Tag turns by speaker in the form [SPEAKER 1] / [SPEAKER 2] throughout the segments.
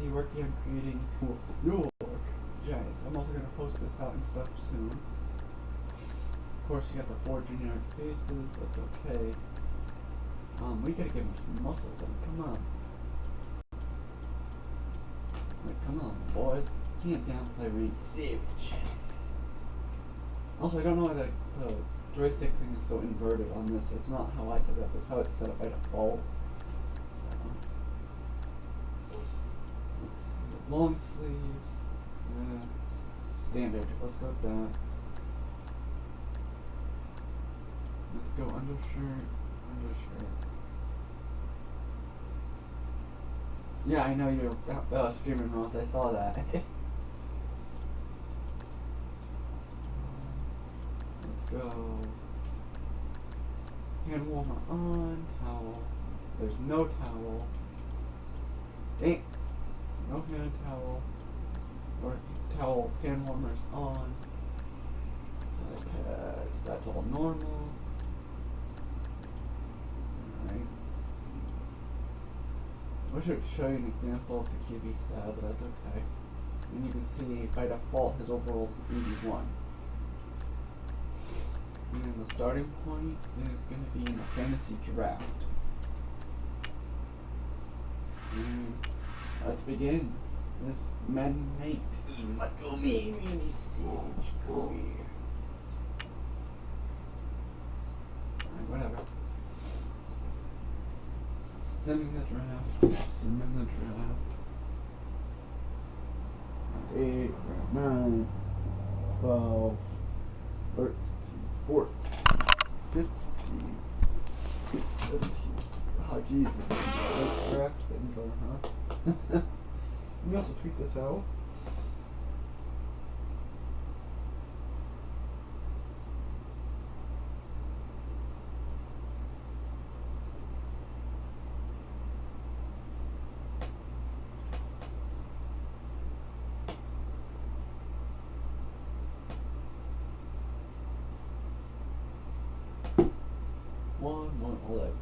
[SPEAKER 1] fantasy working on creating New York Giants. I'm also going to post this out and stuff soon. Of course, you got the 4 generic faces. That's okay. We gotta give him some muscles. Come on. Like, come on, boys. Can't downplay Randy Savage. Also, I don't know why the joystick thing is so inverted on this. It's not how I set it up. It's how it's set up by default. So, long sleeves. Standard. Let's go with that. Let's go undershirt. Yeah, I know you're streaming Ronald. I saw that. Let's go. Hand warmer on. Towel. There's no towel. Ain't no hand towel. Or towel. Hand warmers on. Side pads. That's all normal. Alright. I wish I would show you an example of the QB style, but that's okay. And you can see by default his overall is 81. And then the starting point is going to be in the fantasy draft. And let's begin this Madden night. Macho Randy Savage career. Alright, whatever. Simming the draft. 8, 9, 12, 13, 14, 15, 17. Oh, jeez. Those draft things are, huh? Let me also tweet this out. One, all that.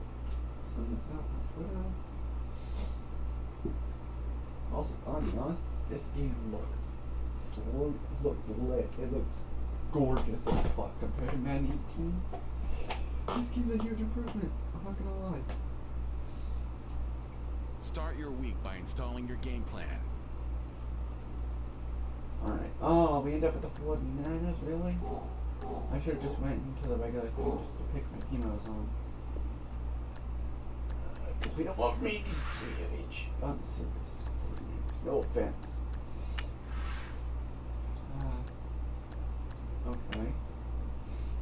[SPEAKER 1] Also, I'll be honest, this game looks lit. It looks gorgeous as fuck compared to Madden 18. This game's a huge improvement. I'm not gonna lie.
[SPEAKER 2] Start your week by installing your game plan.
[SPEAKER 1] Alright. Oh, we end up with the 49ers, really? I should have just went into the regular thing just to pick my team I was on. Because we don't want Randy Savage on the Savage. No offense. Okay.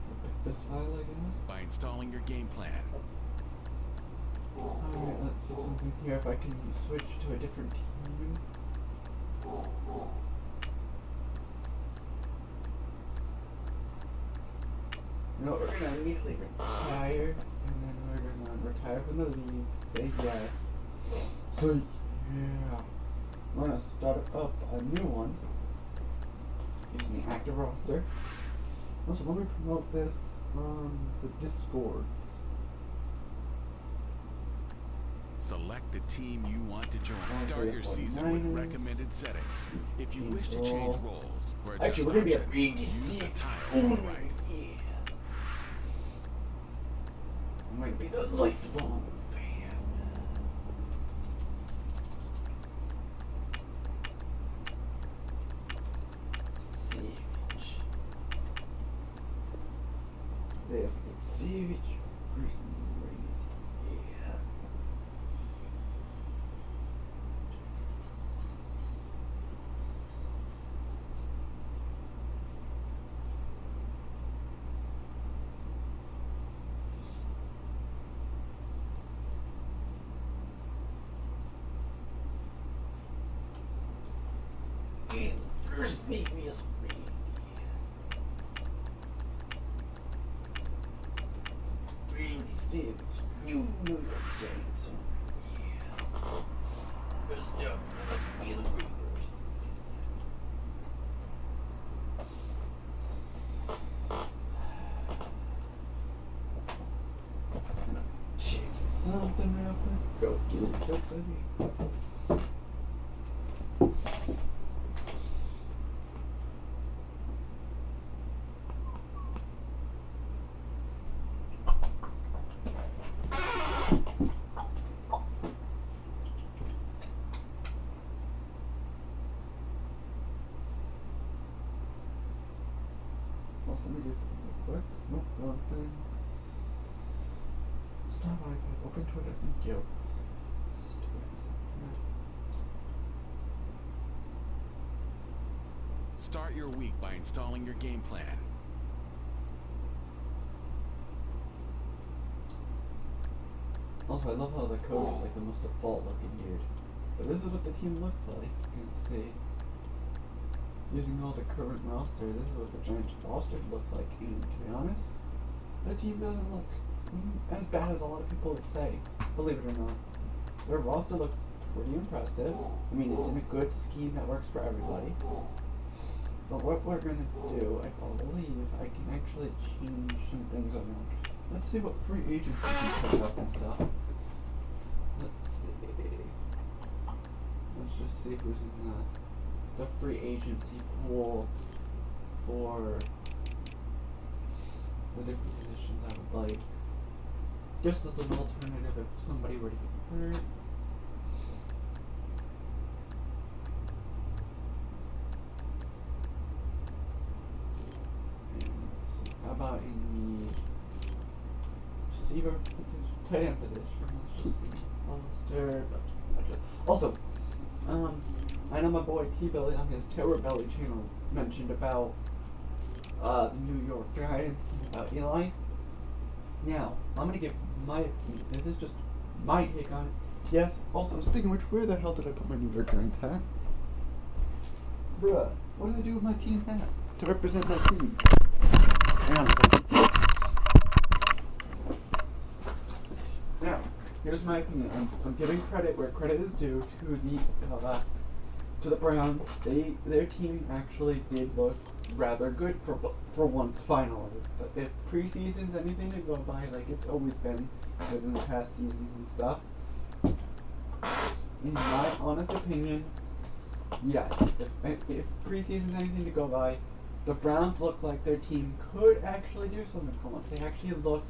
[SPEAKER 1] We'll pick this file, I guess.
[SPEAKER 2] By installing your game plan.
[SPEAKER 1] Alright, let's see something here. If I can switch to a different team. You know what, we're gonna immediately retire, and then we're gonna retire from the league, say yes. So, yeah. We're gonna start up a new one, using the active roster. Also, let me promote this on the Discords.
[SPEAKER 2] Select the team you want to join. Start your season with recommended settings. If you wish to change roles or adjust
[SPEAKER 1] actually, we're gonna be a big
[SPEAKER 2] use the tiles on the right.
[SPEAKER 1] I might be the lifelong fan. Savage. There's name Savage. First name Randy. Yeah. And first make me as Randy. Randy Savage, New York Giants. Yeah. First up, be the Raiders. Check something real quick. Go get it, go baby. Also, let me do something real quick. Nope, wrong thing. Stop iPad. Open Twitter. Thank you.
[SPEAKER 2] Start your week by installing your game plan.
[SPEAKER 1] Also, I love how the code is like the most default looking here. But this is what the team looks like. You can see. Using all the current roster, this is what the Giants roster looks like. And to be honest, the team doesn't look as bad as a lot of people would say. Believe it or not. Their roster looks pretty impressive. I mean, it's in a good scheme that works for everybody. But what we're going to do, I believe, I can actually change some things around. Let's see what free agency can put up and stuff. Let's see. Let's just see who's in the free agency pool for the different positions I would like. Just as an alternative if somebody were to get hurt. How about in the receiver position, tight end position? Let's just see. Also, I know my boy T-Belly on his Terror Belly channel mentioned about the New York Giants, about Eli. Now, I'm gonna give my opinion. This is just my take on it. Yes, also, speaking of which, where the hell did I put my New York Giants hat? Bruh, what did I do with my team hat to represent my team? Hang on a second. Now, here's my opinion. I'm giving credit where credit is due to the Browns. Their team actually did look rather good for once, finally. But if preseason's anything to go by, like it's always been within the past seasons and stuff, in my honest opinion, yes. If preseason's anything to go by, the Browns look like their team could actually do something for once. They actually look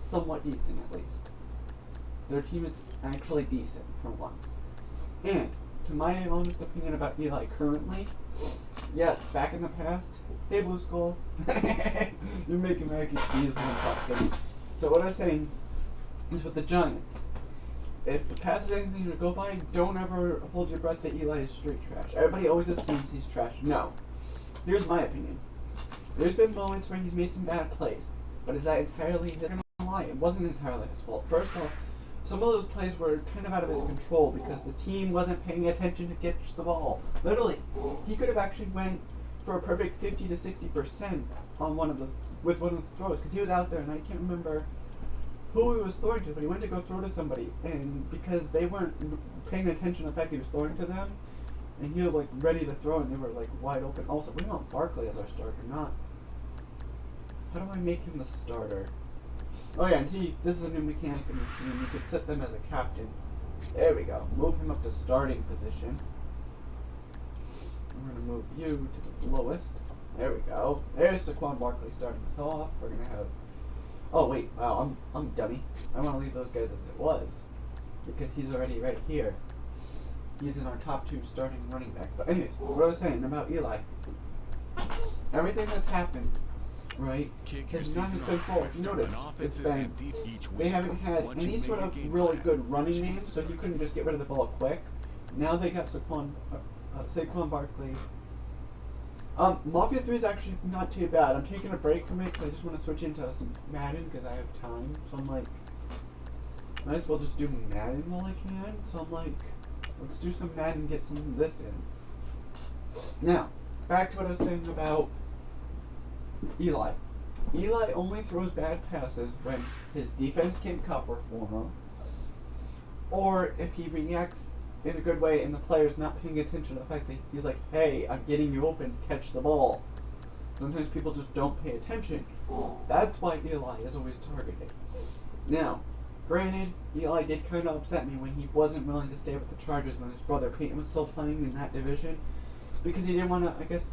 [SPEAKER 1] somewhat decent, at least. Their team is actually decent for once. And, to my honest opinion about Eli currently, yes, back in the past, hey Blue Skull, you're making mac and cheese one talking. So what I'm saying is with the Giants, if the past is anything to go by, don't ever hold your breath that Eli is straight trash. Everybody always assumes he's trash. No. Here's my opinion. There's been moments where he's made some bad plays, but is that entirely his fault? It wasn't entirely his fault. First off, some of those plays were kind of out of his control because the team wasn't paying attention to catch the ball. Literally, he could have actually went for a perfect 50 to 60% on one of the throws because he was out there and I can't remember who he was throwing to, but he went to go throw to somebody, and because they weren't paying attention to the fact he was throwing to them, and he was like ready to throw, and they were like wide open. Also, we want Barkley as our starter, not. How do I make him the starter? Oh yeah, and see, this is a new mechanic in the team. You could set them as a captain. There we go. Move him up to starting position. I'm gonna move you to the lowest. There we go. There's Saquon Barkley starting us off. We're gonna have. Oh wait, wow, I'm dummy. I want to leave those guys as it was because he's already right here. He's in our top 2 starting running backs. But anyways, what I was saying about Eli. Everything that's happened, right, has not been fault. You notice, it's been, they haven't had any sort of really good running names, so you couldn't just get rid of the ball quick. Now they got Saquon Barkley. Mafia 3 is actually not too bad. I'm taking a break from it because I just want to switch into some Madden because I have time. So I'm like, might as well just do Madden while I can. So I'm like, let's do some Madden and get some of this in. Now, back to what I was saying about Eli. Eli only throws bad passes when his defense can't cover for him, or if he reacts in a good way and the player's not paying attention to the fact that he's like, hey, I'm getting you open, catch the ball. Sometimes people just don't pay attention. That's why Eli is always targeted. Now, Granted, Eli did kind of upset me when he wasn't willing to stay with the Chargers when his brother Peyton was still playing in that division, because he didn't want to, I guess,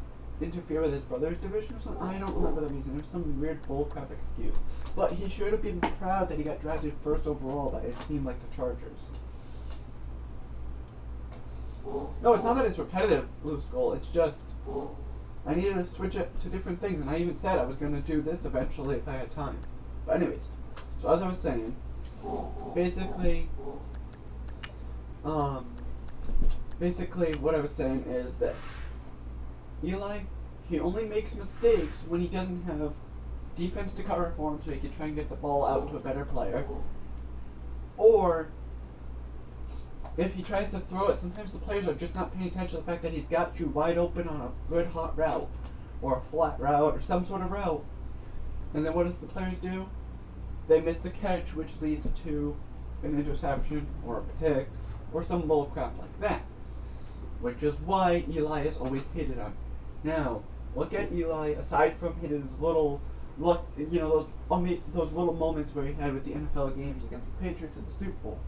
[SPEAKER 1] interfere with his brother's division or something. I don't remember the reason. There's some weird bullcrap excuse. But he should have been proud that he got drafted first overall by a team like the Chargers. No, it's not that it's repetitive, Blue's goal. It's just I needed to switch it to different things, and I even said I was going to do this eventually if I had time. But anyways, so as I was saying, basically what I was saying is this. Eli, he only makes mistakes when he doesn't have defense to cover for him so he can try and get the ball out to a better player. Or if he tries to throw it, sometimes the players are just not paying attention to the fact that he's got you wide open on a good hot route or a flat route or some sort of route. And then what does the players do? They miss the catch, which leads to an interception or a pick or some bull crap like that. Which is why Eli is always hated on. Now, look at Eli, aside from his little those little moments where he had with the NFL games against the Patriots in the Super Bowl.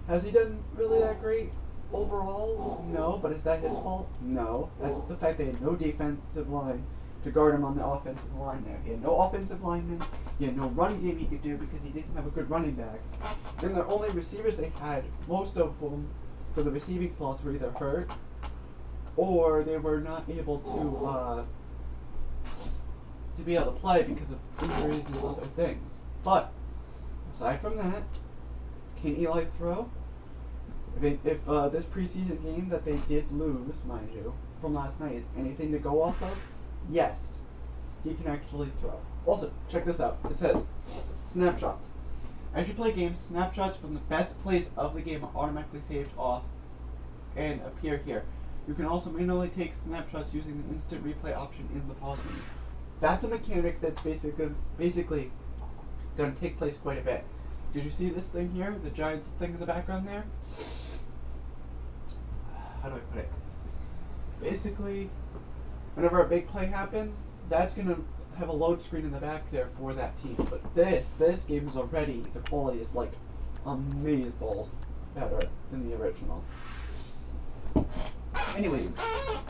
[SPEAKER 1] Has he done really that great overall? No, but is that his fault? No. That's the fact they had no defensive line to guard him on the offensive line there. He had no offensive lineman, he had no running game he could do because he didn't have a good running back. Then the only receivers they had, most of them for the receiving slots were either hurt or they were not able to be able to play because of injuries and other things. But aside from that, can Eli throw? If this preseason game that they did lose, mind you, from last night is anything to go off of, yes, he can actually throw. Also, check this out. It says, snapshots. As you play games, snapshots from the best plays of the game are automatically saved off and appear here. You can also manually take snapshots using the instant replay option in the pause menu. That's a mechanic that's basically going to take place quite a bit. Did you see this thing here? The Giants thing in the background there? How do I put it? Basically, whenever a big play happens, that's going to have a load screen in the back there for that team. But this game is already, the quality is like amazeballs better than the original. Anyways,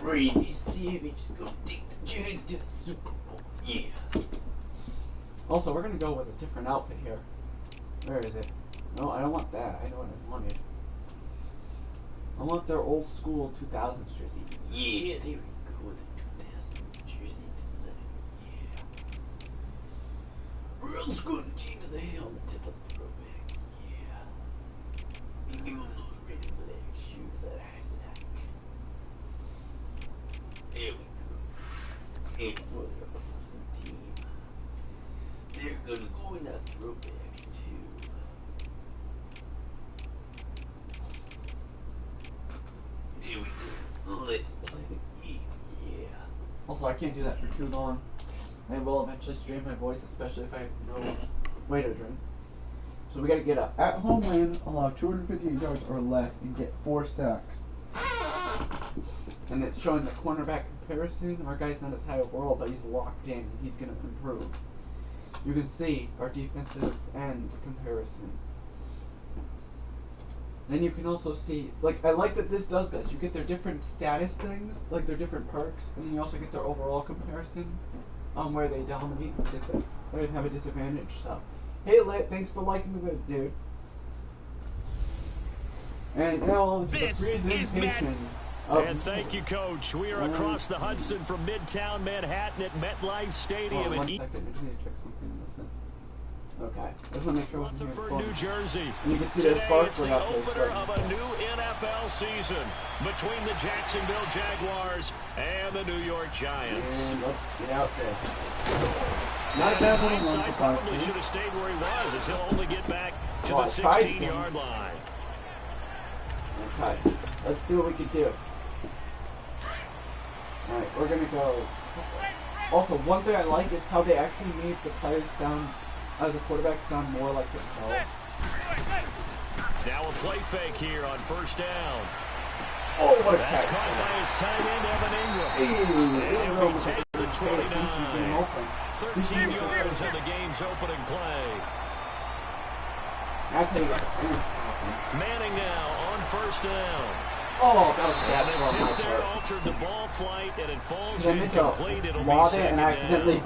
[SPEAKER 1] Randy Savage is going to take the Giants to the Super Bowl. Yeah. Also, we're going to go with a different outfit here. Where is it? No, I don't want that. I know what I wanted. I want their old school 2000s jersey. Yeah, there we go. The 2000s jersey design. Yeah. We're also going to change the helmet to the throwback. Yeah. Give them those red and black shoes that I like. There we go. And for the opposing team, they're going to go in that throwback. Here we go. Let's play the game. Yeah. Also, I can't do that for too long. I will eventually strain my voice, especially if I have no way to drink. So we got to get up. At home win, allow 250 yards or less, and get 4 sacks. And it's showing the cornerback comparison. Our guy's not as high overall, but he's locked in, and he's going to improve. You can see our defensive end comparison. Then you can also see, like, I like that this does this. You get their different status things, like their different perks, and then you also get their overall comparison on where they dominate or have a disadvantage. So, hey, Lit, thanks for liking the video, dude. And now on to the presentation.
[SPEAKER 3] And thank you, Coach. We are across the Hudson from Midtown Manhattan at MetLife Stadium.
[SPEAKER 1] One second, I just need to check something. Okay, I just want to make sure
[SPEAKER 3] Rutherford, New Jersey.
[SPEAKER 1] And you can see
[SPEAKER 3] Today,
[SPEAKER 1] the
[SPEAKER 3] it's the opener of a new NFL season between the Jacksonville Jaguars and the New York Giants.
[SPEAKER 1] And let's get out there. Not a bad little run.
[SPEAKER 3] Probably should have stayed where he was, as he'll only get back to the 16-yard line.
[SPEAKER 1] Okay, let's see what we can do. Alright, we're going to go. Also, one thing I like is how they actually made the players sound, as a quarterback, sound more like themselves.
[SPEAKER 3] Now a play fake here on first down.
[SPEAKER 1] Oh, what a
[SPEAKER 3] That's
[SPEAKER 1] catch.
[SPEAKER 3] caught by his tight end, Evan Ingram.
[SPEAKER 1] Hey,
[SPEAKER 3] and we take the 29. 13 yards on the game's opening play.
[SPEAKER 1] That's how you get the fans.
[SPEAKER 3] Manning now on first down.
[SPEAKER 1] Oh, that was
[SPEAKER 3] And
[SPEAKER 1] bad.
[SPEAKER 3] the tip there altered the ball flight, and it falls
[SPEAKER 1] I meant
[SPEAKER 3] incomplete.
[SPEAKER 1] to
[SPEAKER 3] It'll be
[SPEAKER 1] lob it
[SPEAKER 3] second
[SPEAKER 1] and I accidentally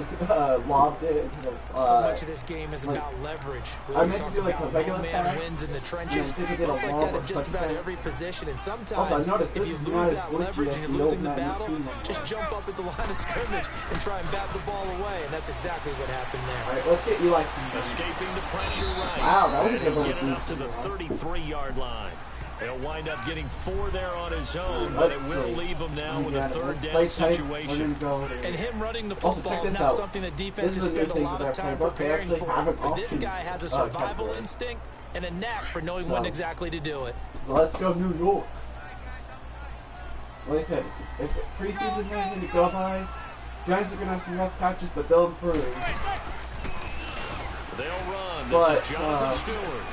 [SPEAKER 1] lobbed it into the.
[SPEAKER 4] So much of this game is about leverage. We always talk about no-man wins in the trenches. It's like that in just about every position. And sometimes, if you lose that leverage and you're losing the battle, just jump up at the line of scrimmage and try and bat the ball away. And that's exactly what happened there.
[SPEAKER 1] All right, let's get Eli.
[SPEAKER 3] Escaping the pressure right.
[SPEAKER 1] Wow, that was a good one.
[SPEAKER 3] Get it up to the 33-yard line. He'll wind up getting 4 there on his own, but it will leave him now with a third down situation.
[SPEAKER 4] And him running the football is not something that defenses spend a lot of time preparing for. But this guy has a survival instinct and a knack for knowing when exactly to do it.
[SPEAKER 1] Let's go New York. Like I said, if preseason is anything to go by, Giants are going to have some rough patches, but they'll improve.
[SPEAKER 3] They'll run. This is Jonathan Stewart.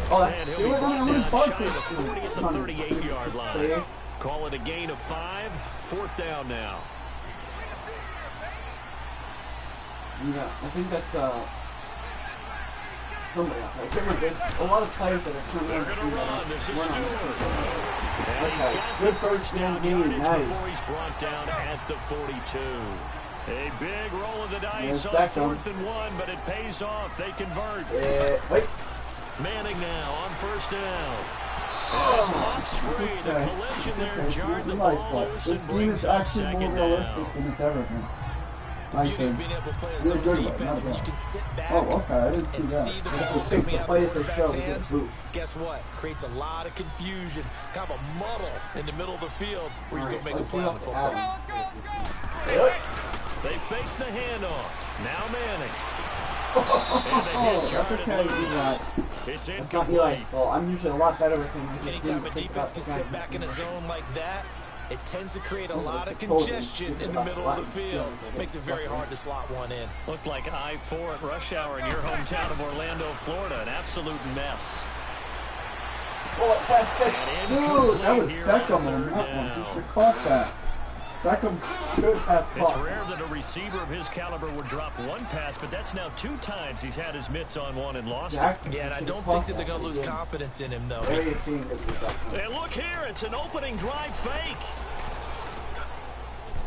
[SPEAKER 1] Oh, that's
[SPEAKER 3] and
[SPEAKER 1] Stewart.
[SPEAKER 3] he'll be brought down shy of the
[SPEAKER 1] 40
[SPEAKER 3] 40 at the 38-yard line. Call it a gain of 5. 4th down now.
[SPEAKER 1] Yeah, I think that's somebody else. I can't remember. There's a lot of players that are coming in.
[SPEAKER 3] They're going to run. This is Stewart. And
[SPEAKER 1] Okay.
[SPEAKER 3] he's got
[SPEAKER 1] Good
[SPEAKER 3] the
[SPEAKER 1] first down game.
[SPEAKER 3] yardage
[SPEAKER 1] Nice.
[SPEAKER 3] before he's brought down at the 42. A big roll of the dice on
[SPEAKER 1] There's
[SPEAKER 3] 4th and 1, but it pays off. They convert.
[SPEAKER 1] Wait.
[SPEAKER 3] Manning now on first down.
[SPEAKER 1] Oh,
[SPEAKER 3] Pops free. The collision there jarred the ball loose
[SPEAKER 1] this
[SPEAKER 3] and
[SPEAKER 1] game
[SPEAKER 3] brings
[SPEAKER 1] is
[SPEAKER 3] up
[SPEAKER 1] actually more
[SPEAKER 3] second
[SPEAKER 1] realistic
[SPEAKER 3] down.
[SPEAKER 1] than it's ever been.
[SPEAKER 4] The beauty of being able to play a zone defense when you can sit back and see the ball coming out of the quarterback's hands. Guess what? Creates a lot of confusion, kind of a muddle in the middle of the field where you can make a play on the football.
[SPEAKER 3] They fake the handoff. Now Manning. And they hit Jordan. It's incomplete.
[SPEAKER 1] Well, I'm usually a lot better with him.
[SPEAKER 4] Anytime a defense can sit back in a zone like that, it tends to create a lot of congestion in the middle of the field. Makes it very hard to slot one in.
[SPEAKER 3] Looked like I-4 at rush hour in your hometown of Orlando, Florida. An absolute mess.
[SPEAKER 1] Oh, dude, that was Beckham on that one. He should caught that. Beckham should have caught.
[SPEAKER 3] It's rare that a receiver of his caliber would drop one pass, but that's now 2 times he's had his mitts on one and lost it.
[SPEAKER 4] Yeah, and I don't think that they're going to lose confidence in him, though.
[SPEAKER 3] And look here, it's an opening drive fake.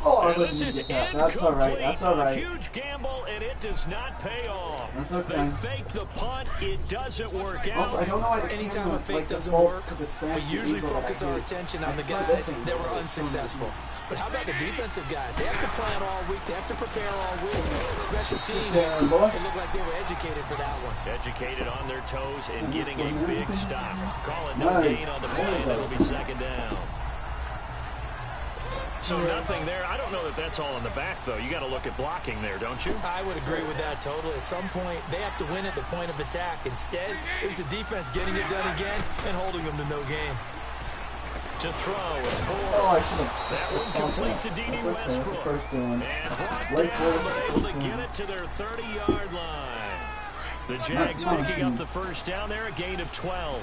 [SPEAKER 1] Oh,
[SPEAKER 3] and this is incomplete.
[SPEAKER 1] That's all right. That's all right.
[SPEAKER 3] A huge gamble, and it does not pay off.
[SPEAKER 1] That's okay.
[SPEAKER 3] They fake the punt. It doesn't work out.
[SPEAKER 1] Also, I don't know why
[SPEAKER 4] anytime a fake doesn't work, we usually focus our attention on the guys that were unsuccessful. But how about the defensive guys? They have to plan all week. They have to prepare all week. Special teams, it looked like they were educated for that one.
[SPEAKER 3] Educated on their toes and getting a big stop. Call it no gain on the play, and it'll be second down. So nothing there. I don't know that that's all in the back, though. You got to look at blocking there, don't you?
[SPEAKER 4] I would agree with that totally. At some point, they have to win at the point of attack. Instead, it was the defense getting it done again and holding them to no gain.
[SPEAKER 3] To throw, it's Ford. That one complete to D.D. Westbrook. And brought down, but able to get it to their 30-yard line. The Jags picking up the first down there, a gain of 12.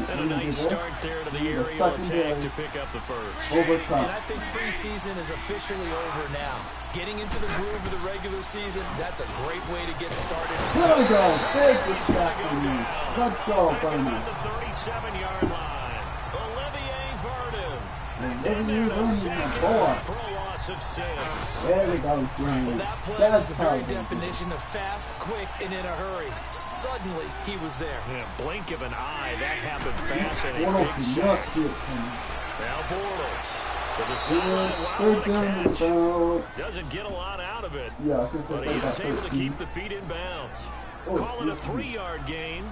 [SPEAKER 3] And a nice start there to the aerial attack to pick up the first.
[SPEAKER 4] And I think preseason is officially over now. Getting into the groove of the regular season, that's a great way to get started.
[SPEAKER 1] There we go. There's the stack for me. Let's go,
[SPEAKER 3] Bernie. At the 37-yard line.
[SPEAKER 1] And a second
[SPEAKER 3] for a loss of 6.
[SPEAKER 1] There we go, James.
[SPEAKER 4] Well, that play was the very definition of fast, quick, and in a hurry. Suddenly, he was there.
[SPEAKER 3] Yeah, blink of an eye. That happened fast and a big sack. Now Bortles to the sideline. Wow, catch. Doesn't get a lot out of it.
[SPEAKER 1] Yeah,
[SPEAKER 3] but he is able to keep the feet in bounds. Call it a 3-yard gain.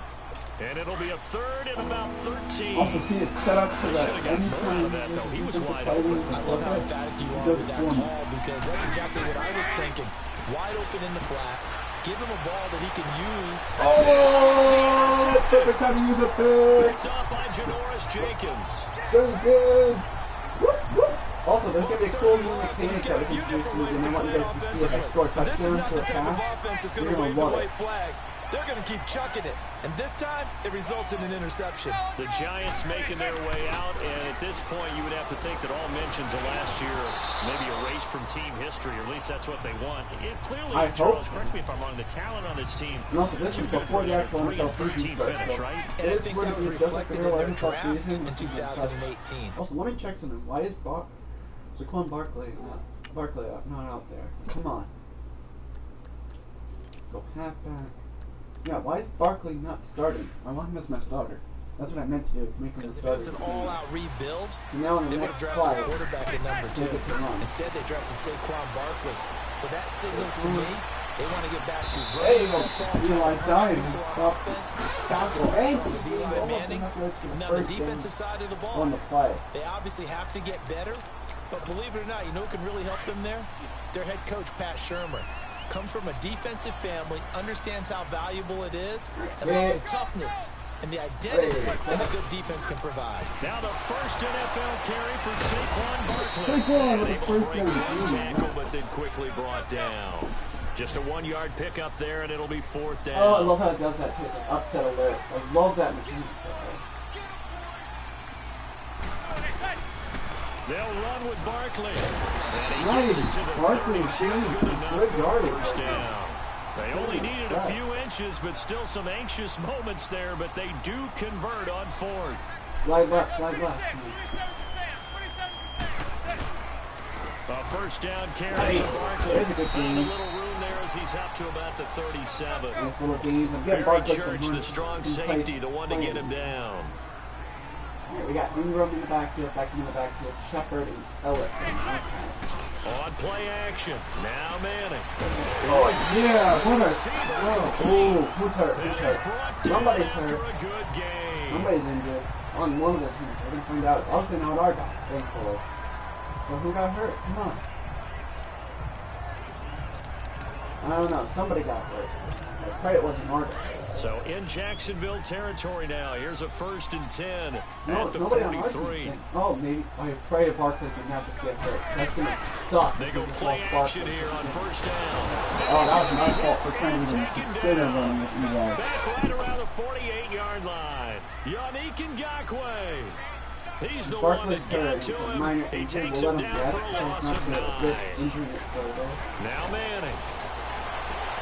[SPEAKER 3] And it'll be a third and about 13.
[SPEAKER 1] Also, see, it's set up so that
[SPEAKER 3] anytime he was wide open.
[SPEAKER 4] I love how emphatic you are with that call because that's exactly what I was thinking. Wide open in the flat. Give him a ball that he can use.
[SPEAKER 1] Oh! Perfect time to use a pick.
[SPEAKER 3] Picked up by Janoris Jenkins.
[SPEAKER 1] Very good. Whoop, whoop. Also, there's going to be a cool new mechanic that we can use, and I want you guys to see if I score touchdowns to a pass.
[SPEAKER 4] This is not the type of offense that's going to wave the white flag. they're going to keep chucking it. And this time, it results in an interception.
[SPEAKER 3] The Giants making their way out, and at this point, you would have to think that all mentions of last year maybe erased from team history, or at least that's what they want. It clearly, Charles, correct me if I'm wrong, the talent on this team
[SPEAKER 1] this is before the actual NFL season
[SPEAKER 3] finish, right?
[SPEAKER 4] And I think that was reflected in their draft in 2018.
[SPEAKER 1] Also, let me check something. Why is Saquon Barkley not out there? Come on. Go halfback. Yeah, why is Barkley not starting? I want him as my starter. That's what I meant to do. Make him
[SPEAKER 4] because if
[SPEAKER 1] starter.
[SPEAKER 4] it was an all-out rebuild,
[SPEAKER 1] So now in the
[SPEAKER 4] they would
[SPEAKER 1] next
[SPEAKER 4] have drafted
[SPEAKER 1] play,
[SPEAKER 4] a quarterback at number 2. Instead, they drafted Saquon Barkley. So that signals to me they want to get back to
[SPEAKER 1] There you go. Eli dying.
[SPEAKER 4] Eli Manning. Now the defensive side of the ball,
[SPEAKER 1] On the play.
[SPEAKER 4] they obviously have to get better. But believe it or not, you know who can really help them there? Their head coach, Pat Shermer. Comes from a defensive family, understands how valuable it is, and loves the toughness and the identity that a good defense can provide.
[SPEAKER 3] Now the first NFL carry for Saquon Barkley.
[SPEAKER 1] Saquon with the
[SPEAKER 3] Able to
[SPEAKER 1] first
[SPEAKER 3] break
[SPEAKER 1] down.
[SPEAKER 3] one tackle, but then quickly brought down. Just a 1-yard pickup there, and it'll be 4th down.
[SPEAKER 1] Oh, I love how it does that too. It's like upset alert. I love that machine.
[SPEAKER 3] They'll run with Barkley. And he
[SPEAKER 1] Nice.
[SPEAKER 3] gets it to the
[SPEAKER 1] Barkley,
[SPEAKER 3] 32.
[SPEAKER 1] too.
[SPEAKER 3] Good enough
[SPEAKER 1] Good
[SPEAKER 3] for
[SPEAKER 1] yardage.
[SPEAKER 3] first down. They only needed a few inches, but still some anxious moments there, but they do convert on 4th.
[SPEAKER 1] Slide left, slide left.
[SPEAKER 3] A first down carry
[SPEAKER 1] Nice.
[SPEAKER 3] for Barkley.
[SPEAKER 1] There's a good
[SPEAKER 3] Found a
[SPEAKER 1] game.
[SPEAKER 3] little room there as he's up to about the 37.
[SPEAKER 1] Nice little games. I'm getting
[SPEAKER 3] Barry
[SPEAKER 1] Barkley
[SPEAKER 3] Church,
[SPEAKER 1] some
[SPEAKER 3] the strong safety, the one to get him down.
[SPEAKER 1] Right, we got Ingram in the backfield, Beckham in the backfield, Shepard and Ellis.
[SPEAKER 3] On play action. Now Manning.
[SPEAKER 1] Oh, yeah. What a... Oh, who's hurt? Who's
[SPEAKER 3] That is
[SPEAKER 1] hurt?
[SPEAKER 3] brought
[SPEAKER 1] Somebody's
[SPEAKER 3] down after
[SPEAKER 1] hurt.
[SPEAKER 3] a good game.
[SPEAKER 1] Somebody's injured. On one of the teams. We're going to find out. Obviously not our guy, thankfully. But who got hurt? Come on. I don't know. Somebody got hurt. I pray it wasn't our guy.
[SPEAKER 3] So in Jacksonville territory now. Here's a 1st and 10 at the
[SPEAKER 1] nobody on our
[SPEAKER 3] 43.
[SPEAKER 1] team. Oh, maybe. I pray Barkley did not just get hurt. That's going to suck.
[SPEAKER 3] They go play action here on 1st down.
[SPEAKER 1] Oh, that was my fault for trying to even consider running with you guys.
[SPEAKER 3] Back right around the 48-yard line. Yannick Ngakoue. He's the one that got to him. He takes him down for a loss of 9. Now Manning.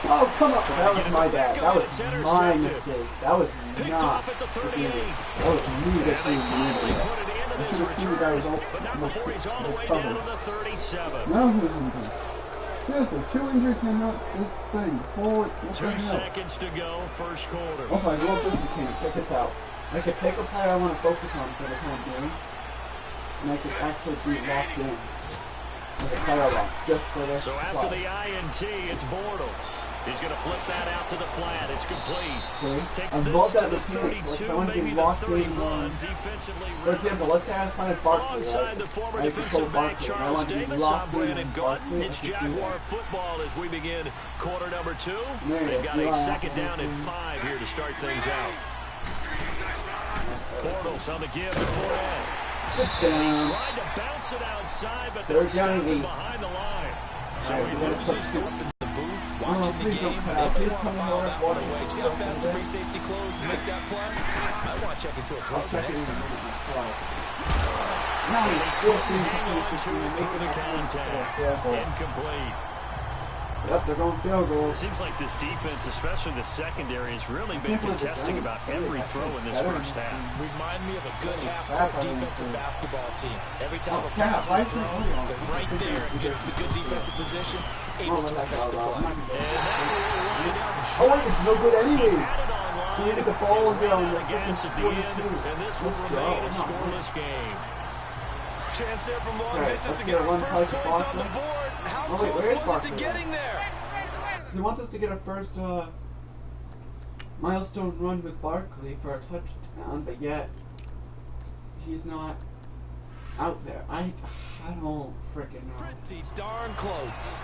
[SPEAKER 1] Oh, come on. That was my bad. That was my mistake. That was
[SPEAKER 3] Picked
[SPEAKER 1] not.
[SPEAKER 3] off at the 38.
[SPEAKER 1] That was me that
[SPEAKER 3] And they
[SPEAKER 1] threw
[SPEAKER 3] finally
[SPEAKER 1] the
[SPEAKER 3] put it into
[SPEAKER 1] I
[SPEAKER 3] this
[SPEAKER 1] should have seen the guy was
[SPEAKER 3] return. But not before he's all the way down to the 37.
[SPEAKER 1] Now he was injured. Seriously, 2 injuries and not this thing. Holy,
[SPEAKER 3] 2 seconds to go, first quarter.
[SPEAKER 1] Also, I love this mechanic. Check this out. I could take a player I want to focus on for the time being, and I could actually be locked in with a player lock just for this.
[SPEAKER 3] So after the INT, it's Bortles. He's going to flip that out to the flat. It's complete.
[SPEAKER 1] See?
[SPEAKER 3] Takes
[SPEAKER 1] I
[SPEAKER 3] this
[SPEAKER 1] love
[SPEAKER 3] to
[SPEAKER 1] that
[SPEAKER 3] the
[SPEAKER 1] mechanic.
[SPEAKER 3] 32,
[SPEAKER 1] I want to
[SPEAKER 3] maybe
[SPEAKER 1] be
[SPEAKER 3] the
[SPEAKER 1] locked in.
[SPEAKER 3] 31. Defensively,
[SPEAKER 1] For example, let's say I was playing Barkley,
[SPEAKER 3] alongside
[SPEAKER 1] right?
[SPEAKER 3] the former
[SPEAKER 1] I control
[SPEAKER 3] defensive back
[SPEAKER 1] Barkley, and I
[SPEAKER 3] Charles
[SPEAKER 1] want to be
[SPEAKER 3] Davis,
[SPEAKER 1] locked
[SPEAKER 3] I'm
[SPEAKER 1] in
[SPEAKER 3] Brandon
[SPEAKER 1] on
[SPEAKER 3] Gordon.
[SPEAKER 1] Barkley.
[SPEAKER 3] It's
[SPEAKER 1] I could do
[SPEAKER 3] Jaguar
[SPEAKER 1] that.
[SPEAKER 3] football as we begin quarter number 2.
[SPEAKER 1] Yeah,
[SPEAKER 3] They've got a
[SPEAKER 1] yeah,
[SPEAKER 3] second down and 5 here to start things out. Bortles on the give to Fournette. Tried to bounce it outside, but they stopped him behind the line. So he loses to
[SPEAKER 4] the booth, watching the game. They may want to foul that one away. See how fast the free safety closed to make that play? I want to check into a throw for next time.
[SPEAKER 3] through the contact. Incomplete.
[SPEAKER 1] Yep, they're going field goal.
[SPEAKER 3] Seems like this defense, especially the secondary, has really been contesting about every throw in this first half.
[SPEAKER 4] Remind me of a good half-court defensive basketball team. Every time a pass is thrown, they're right there against the good defensive position, able to affect the play.
[SPEAKER 1] Oh, wait, it's no good anyways. So you get the ball and get on the
[SPEAKER 3] gas at the end, and this will remain a scoreless game.
[SPEAKER 4] Chance there from long distance to get our first points on the board. How close was it to getting there?
[SPEAKER 1] He wants us to get a first milestone run with Barkley for a touchdown, but yet he's not out there. I don't freaking know.
[SPEAKER 4] Pretty darn close.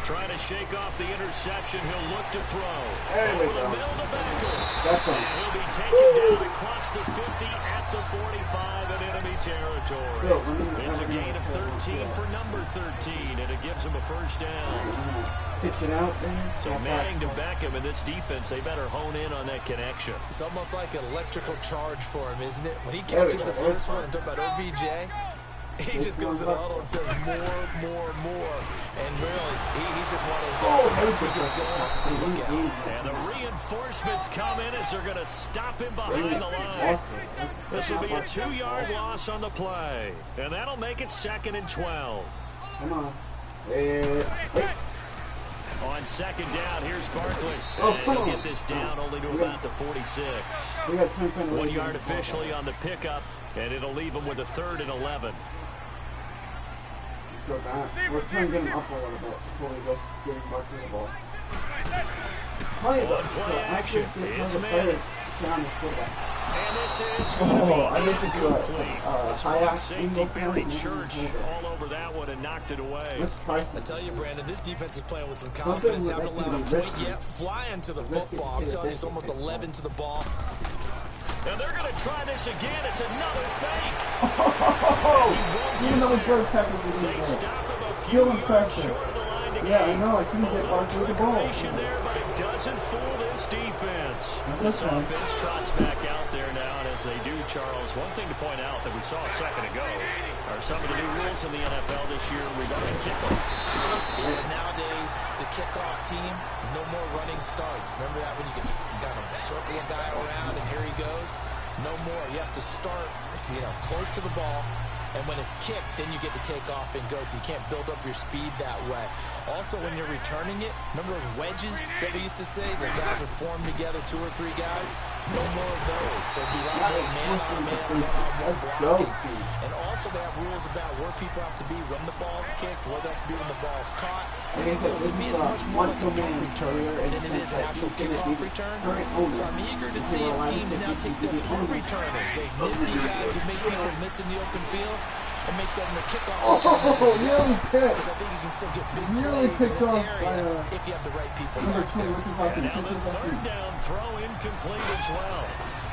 [SPEAKER 3] Trying to shake off the interception. He'll look to throw.
[SPEAKER 1] There we
[SPEAKER 3] Over the
[SPEAKER 1] go.
[SPEAKER 3] middle to Beckham.
[SPEAKER 1] That's
[SPEAKER 3] And he'll be taken down across the 50 at the 45 in enemy territory. It's a gain of 13 for number 13, and it gives him a first down.
[SPEAKER 1] Pitch it out there.
[SPEAKER 3] So Manning to Beckham in this defense, they better hone in on that connection.
[SPEAKER 4] It's almost like an electrical charge for him, isn't it? When he catches the first one and talk about OBJ, he just goes to the huddle and says more. And really, he's just one of those guys that once he gets going, look out.
[SPEAKER 3] And the reinforcements come in as they're going to stop him behind the line. This will be a 2-yard loss on the play. And that'll make it 2nd and 12.
[SPEAKER 1] Come on.
[SPEAKER 3] On 2nd down, here's Barkley.
[SPEAKER 1] Oh,
[SPEAKER 3] And
[SPEAKER 1] come
[SPEAKER 3] he'll
[SPEAKER 1] on.
[SPEAKER 3] get this down only to about the 46.
[SPEAKER 1] We got
[SPEAKER 3] 1 yard officially on the pickup, and it'll leave him with a 3rd and 11.
[SPEAKER 1] Let's go back. We're trying to get him up a little bit before we just get him back to the ball.
[SPEAKER 3] Play action. It's Manning. And this is
[SPEAKER 1] I meant to do
[SPEAKER 3] a strong
[SPEAKER 1] high
[SPEAKER 3] safety Barry Church all over that one and knocked it away.
[SPEAKER 1] Let's try
[SPEAKER 4] I
[SPEAKER 1] something.
[SPEAKER 4] tell you, Brandon, this defense is playing with some confidence. Haven't allowed a point yet. Flying to the football. I'm telling you, it's almost 11 to the ball.
[SPEAKER 3] And they're going to try this again. It's another fake.
[SPEAKER 1] Even though the first tackle was
[SPEAKER 3] They
[SPEAKER 1] good.
[SPEAKER 3] stop him a few
[SPEAKER 1] Still
[SPEAKER 3] yards
[SPEAKER 1] impressive.
[SPEAKER 3] short of the line to
[SPEAKER 1] Yeah, I
[SPEAKER 3] gain.
[SPEAKER 1] know. I couldn't get Barkley with the ball.
[SPEAKER 3] Trickeration there, but it doesn't fool this defense. This offense trots back out there now, and as they do, Charles, one thing to point out that we saw a second ago are some of the new rules in the NFL this year regarding kickoffs.
[SPEAKER 4] Yeah, nowadays, the kickoff team, no more running starts. Remember that when you kind of circle a guy around and here he goes? No more. You have to start, close to the ball. And when it's kicked, then you get to take off and go, so you can't build up your speed that way. Also, when you're returning it, remember those wedges that we used to say? The guys would form together, 2 or 3 guys? No more of those. So be a lot more man-on-man, blocking. And also, they have rules about where people have to be when the ball's kicked, where they have to be when the ball's caught. So to me, it's much more like a punt return than it is an actual kickoff return. So I'm eager to see if teams now take their punt returners, those nifty guys who make people miss in the open field, and make them the kickoff returners as well.
[SPEAKER 1] Really picked.
[SPEAKER 4] Because I think you can still get big
[SPEAKER 1] Really
[SPEAKER 4] plays in
[SPEAKER 1] picked
[SPEAKER 4] this
[SPEAKER 1] off
[SPEAKER 4] area if you have the right people
[SPEAKER 1] number
[SPEAKER 4] back
[SPEAKER 1] 20,
[SPEAKER 4] there.
[SPEAKER 1] which is like
[SPEAKER 3] And now the 3rd down throw incomplete as well.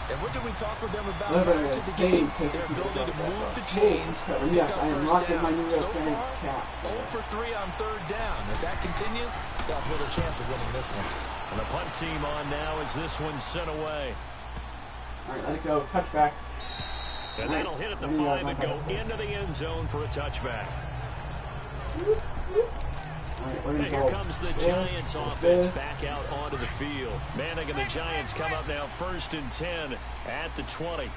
[SPEAKER 4] And what did we talk with them about prior to the game? Their ability to move the chains, pick
[SPEAKER 1] Yes,
[SPEAKER 4] up
[SPEAKER 1] I am
[SPEAKER 4] first
[SPEAKER 1] rocking my
[SPEAKER 4] downs.
[SPEAKER 1] New
[SPEAKER 4] So
[SPEAKER 1] York Giants
[SPEAKER 4] far,
[SPEAKER 1] cap.
[SPEAKER 4] 0 for 3 on 3rd down. If that continues, they'll have little chance of winning this one.
[SPEAKER 3] And the punt team on now as this one's sent away.
[SPEAKER 1] All right, let it go. Touchback.
[SPEAKER 3] And that'll hit at the 5 and go into the end zone for a touchback. And here comes the Giants offense back out onto the field. Manning and the Giants come up now 1st and 10 at the 20.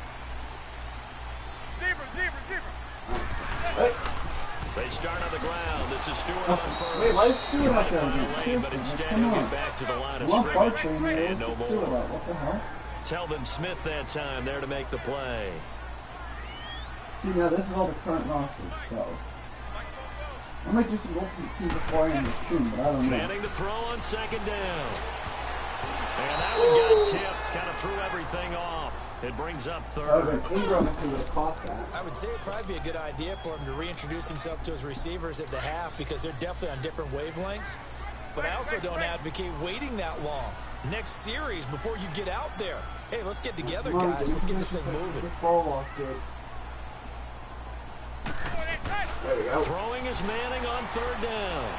[SPEAKER 3] They start on the ground. This is Stewart on first.
[SPEAKER 1] Wait, why is Stewart not
[SPEAKER 3] Trying to
[SPEAKER 1] there?
[SPEAKER 3] find a lane, but instead
[SPEAKER 1] Come
[SPEAKER 3] he'll
[SPEAKER 1] on.
[SPEAKER 3] get back to the line of
[SPEAKER 1] One
[SPEAKER 3] scrimmage.
[SPEAKER 1] Barkley,
[SPEAKER 3] And no
[SPEAKER 1] Stewart,
[SPEAKER 3] more.
[SPEAKER 1] what the hell?
[SPEAKER 3] Telvin Smith that time there to make the play.
[SPEAKER 1] See, now this is all the current rosters, so I might do some ultimate team before I end this team, but I don't know.
[SPEAKER 3] Manning to throw on 2nd down. And that one got tipped, kind of threw everything off. It brings up 3rd.
[SPEAKER 1] But Ingram actually would have caught that.
[SPEAKER 4] I would say it'd probably be a good idea for him to reintroduce himself to his receivers at the half because they're definitely on different wavelengths. But I also don't advocate waiting that long. Next series before you get out there. Hey, let's get together,
[SPEAKER 1] Come on,
[SPEAKER 4] guys. Let's get this thing moving.
[SPEAKER 1] Get ball off, kids. There we go.
[SPEAKER 3] Throwing is Manning on 3rd down.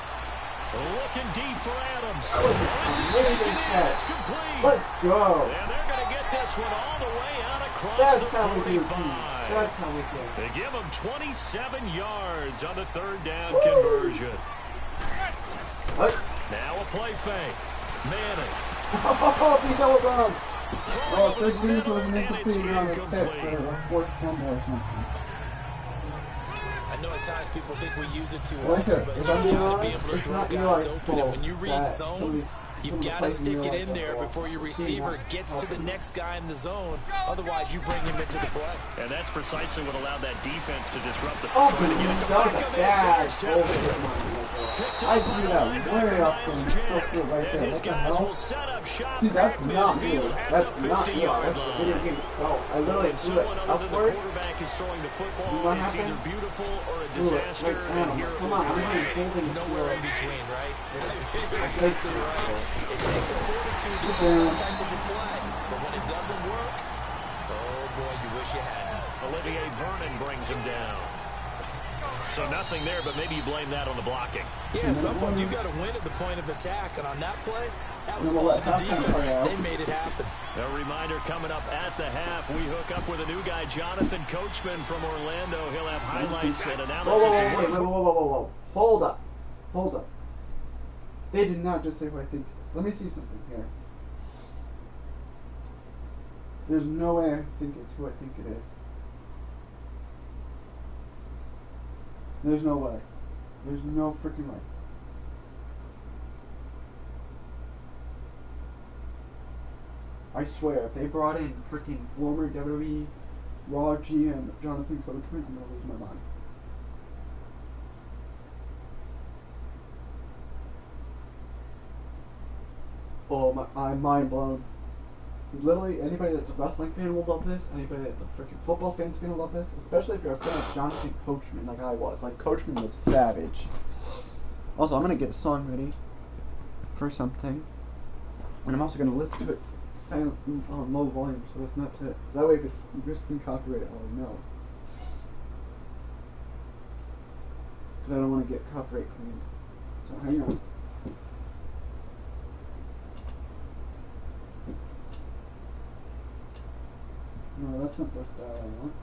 [SPEAKER 3] Looking deep for Adams.
[SPEAKER 1] That was
[SPEAKER 3] This is
[SPEAKER 1] really
[SPEAKER 3] taken
[SPEAKER 1] good
[SPEAKER 3] in.
[SPEAKER 1] catch.
[SPEAKER 3] It's complete.
[SPEAKER 1] Let's go.
[SPEAKER 3] And they're going to get this one all the way out across
[SPEAKER 1] That's
[SPEAKER 3] the
[SPEAKER 1] how we do
[SPEAKER 3] 45.
[SPEAKER 1] teams. That's how we do.
[SPEAKER 3] They give them 27 yards on the 3rd down conversion.
[SPEAKER 1] What?
[SPEAKER 3] Now a play fake. Manning.
[SPEAKER 1] Oh, the yellow dog.
[SPEAKER 3] Throwing
[SPEAKER 1] Oh,
[SPEAKER 3] over the
[SPEAKER 1] big news
[SPEAKER 3] middle,
[SPEAKER 1] was an
[SPEAKER 3] and it's
[SPEAKER 1] incomplete on the pick
[SPEAKER 3] incomplete.
[SPEAKER 1] for a fourth fumble or something.
[SPEAKER 4] I know at times people think we use it too
[SPEAKER 1] Well,
[SPEAKER 4] often, but
[SPEAKER 1] if
[SPEAKER 4] you
[SPEAKER 1] I'm being
[SPEAKER 4] got to be
[SPEAKER 1] honest,
[SPEAKER 4] able to
[SPEAKER 1] it's
[SPEAKER 4] throw
[SPEAKER 1] not
[SPEAKER 4] guys
[SPEAKER 1] Eli's
[SPEAKER 4] open. And when you
[SPEAKER 1] fault
[SPEAKER 4] read
[SPEAKER 1] that
[SPEAKER 4] zone, you've got to
[SPEAKER 1] plays
[SPEAKER 4] stick it
[SPEAKER 1] Eli
[SPEAKER 4] in there
[SPEAKER 1] football.
[SPEAKER 4] before your receiver
[SPEAKER 1] not
[SPEAKER 4] gets to the
[SPEAKER 1] helping.
[SPEAKER 4] next guy in the zone. Otherwise, you bring him into the play.
[SPEAKER 3] And that's precisely what allowed that defense to disrupt the
[SPEAKER 1] Oh,
[SPEAKER 3] trying to get it to
[SPEAKER 1] that was a
[SPEAKER 3] Beckham. It's
[SPEAKER 1] bad
[SPEAKER 3] intercepted.
[SPEAKER 1] goal.
[SPEAKER 3] Picked
[SPEAKER 1] I
[SPEAKER 3] up by
[SPEAKER 1] see
[SPEAKER 3] the
[SPEAKER 1] that
[SPEAKER 3] linebacker,
[SPEAKER 1] way up
[SPEAKER 3] Miles
[SPEAKER 1] and
[SPEAKER 3] Jack.
[SPEAKER 1] still right
[SPEAKER 3] And
[SPEAKER 1] there.
[SPEAKER 3] his
[SPEAKER 1] What the
[SPEAKER 3] guys
[SPEAKER 1] hell?
[SPEAKER 3] will set up shop
[SPEAKER 1] See, that's
[SPEAKER 3] at
[SPEAKER 1] not me.
[SPEAKER 3] midfield at
[SPEAKER 1] That's
[SPEAKER 3] the
[SPEAKER 1] not you.
[SPEAKER 3] 50-yard
[SPEAKER 1] That's the video
[SPEAKER 3] line.
[SPEAKER 1] game itself. I literally
[SPEAKER 3] When
[SPEAKER 1] threw it
[SPEAKER 3] someone other than the
[SPEAKER 1] upward.
[SPEAKER 3] quarterback is throwing the football,
[SPEAKER 1] What
[SPEAKER 3] it's either
[SPEAKER 1] happened?
[SPEAKER 3] beautiful or a
[SPEAKER 1] Threw it
[SPEAKER 3] disaster.
[SPEAKER 1] like
[SPEAKER 3] And
[SPEAKER 1] animal.
[SPEAKER 3] here it
[SPEAKER 1] Come
[SPEAKER 3] was
[SPEAKER 1] on, I'm
[SPEAKER 3] the
[SPEAKER 1] not even holding
[SPEAKER 4] Nowhere in
[SPEAKER 1] it.
[SPEAKER 4] between, right?
[SPEAKER 1] I
[SPEAKER 4] Exactly right. It takes a fortitude to do that type of a play. But when it doesn't work, oh boy, you wish you hadn't.
[SPEAKER 3] Olivier Vernon brings him down. So nothing there, but maybe you blame that on the blocking.
[SPEAKER 4] Yeah, at some point, you've got to win at the point of attack. And on that play, that was all the defense. They made it happen.
[SPEAKER 3] A reminder coming up at the half. We hook up with a new guy, Jonathan Coachman from Orlando. He'll have highlights and analysis.
[SPEAKER 1] Whoa. Hold up. Hold up. They did not just say what I think. Let me see something here. There's no way I think it's who I think it is. There's no way. There's no freaking way. I swear, if they brought in freaking former WWE Raw GM Jonathan Coachman, I'm gonna lose my mind. Oh, I'm mind blown. Literally, anybody that's a wrestling fan will love this. Anybody that's a freaking football fan's gonna love this. Especially if you're a fan of Jonathan Coachman, like I was. Like, Coachman was savage. Also, I'm gonna get a song ready for something. And I'm also gonna listen to it silent on low volume, so it's not to. That way, if it's risking copyright, I'll know. Because I don't want to get copyright cleaned. So hang on. No, that's not the style I want.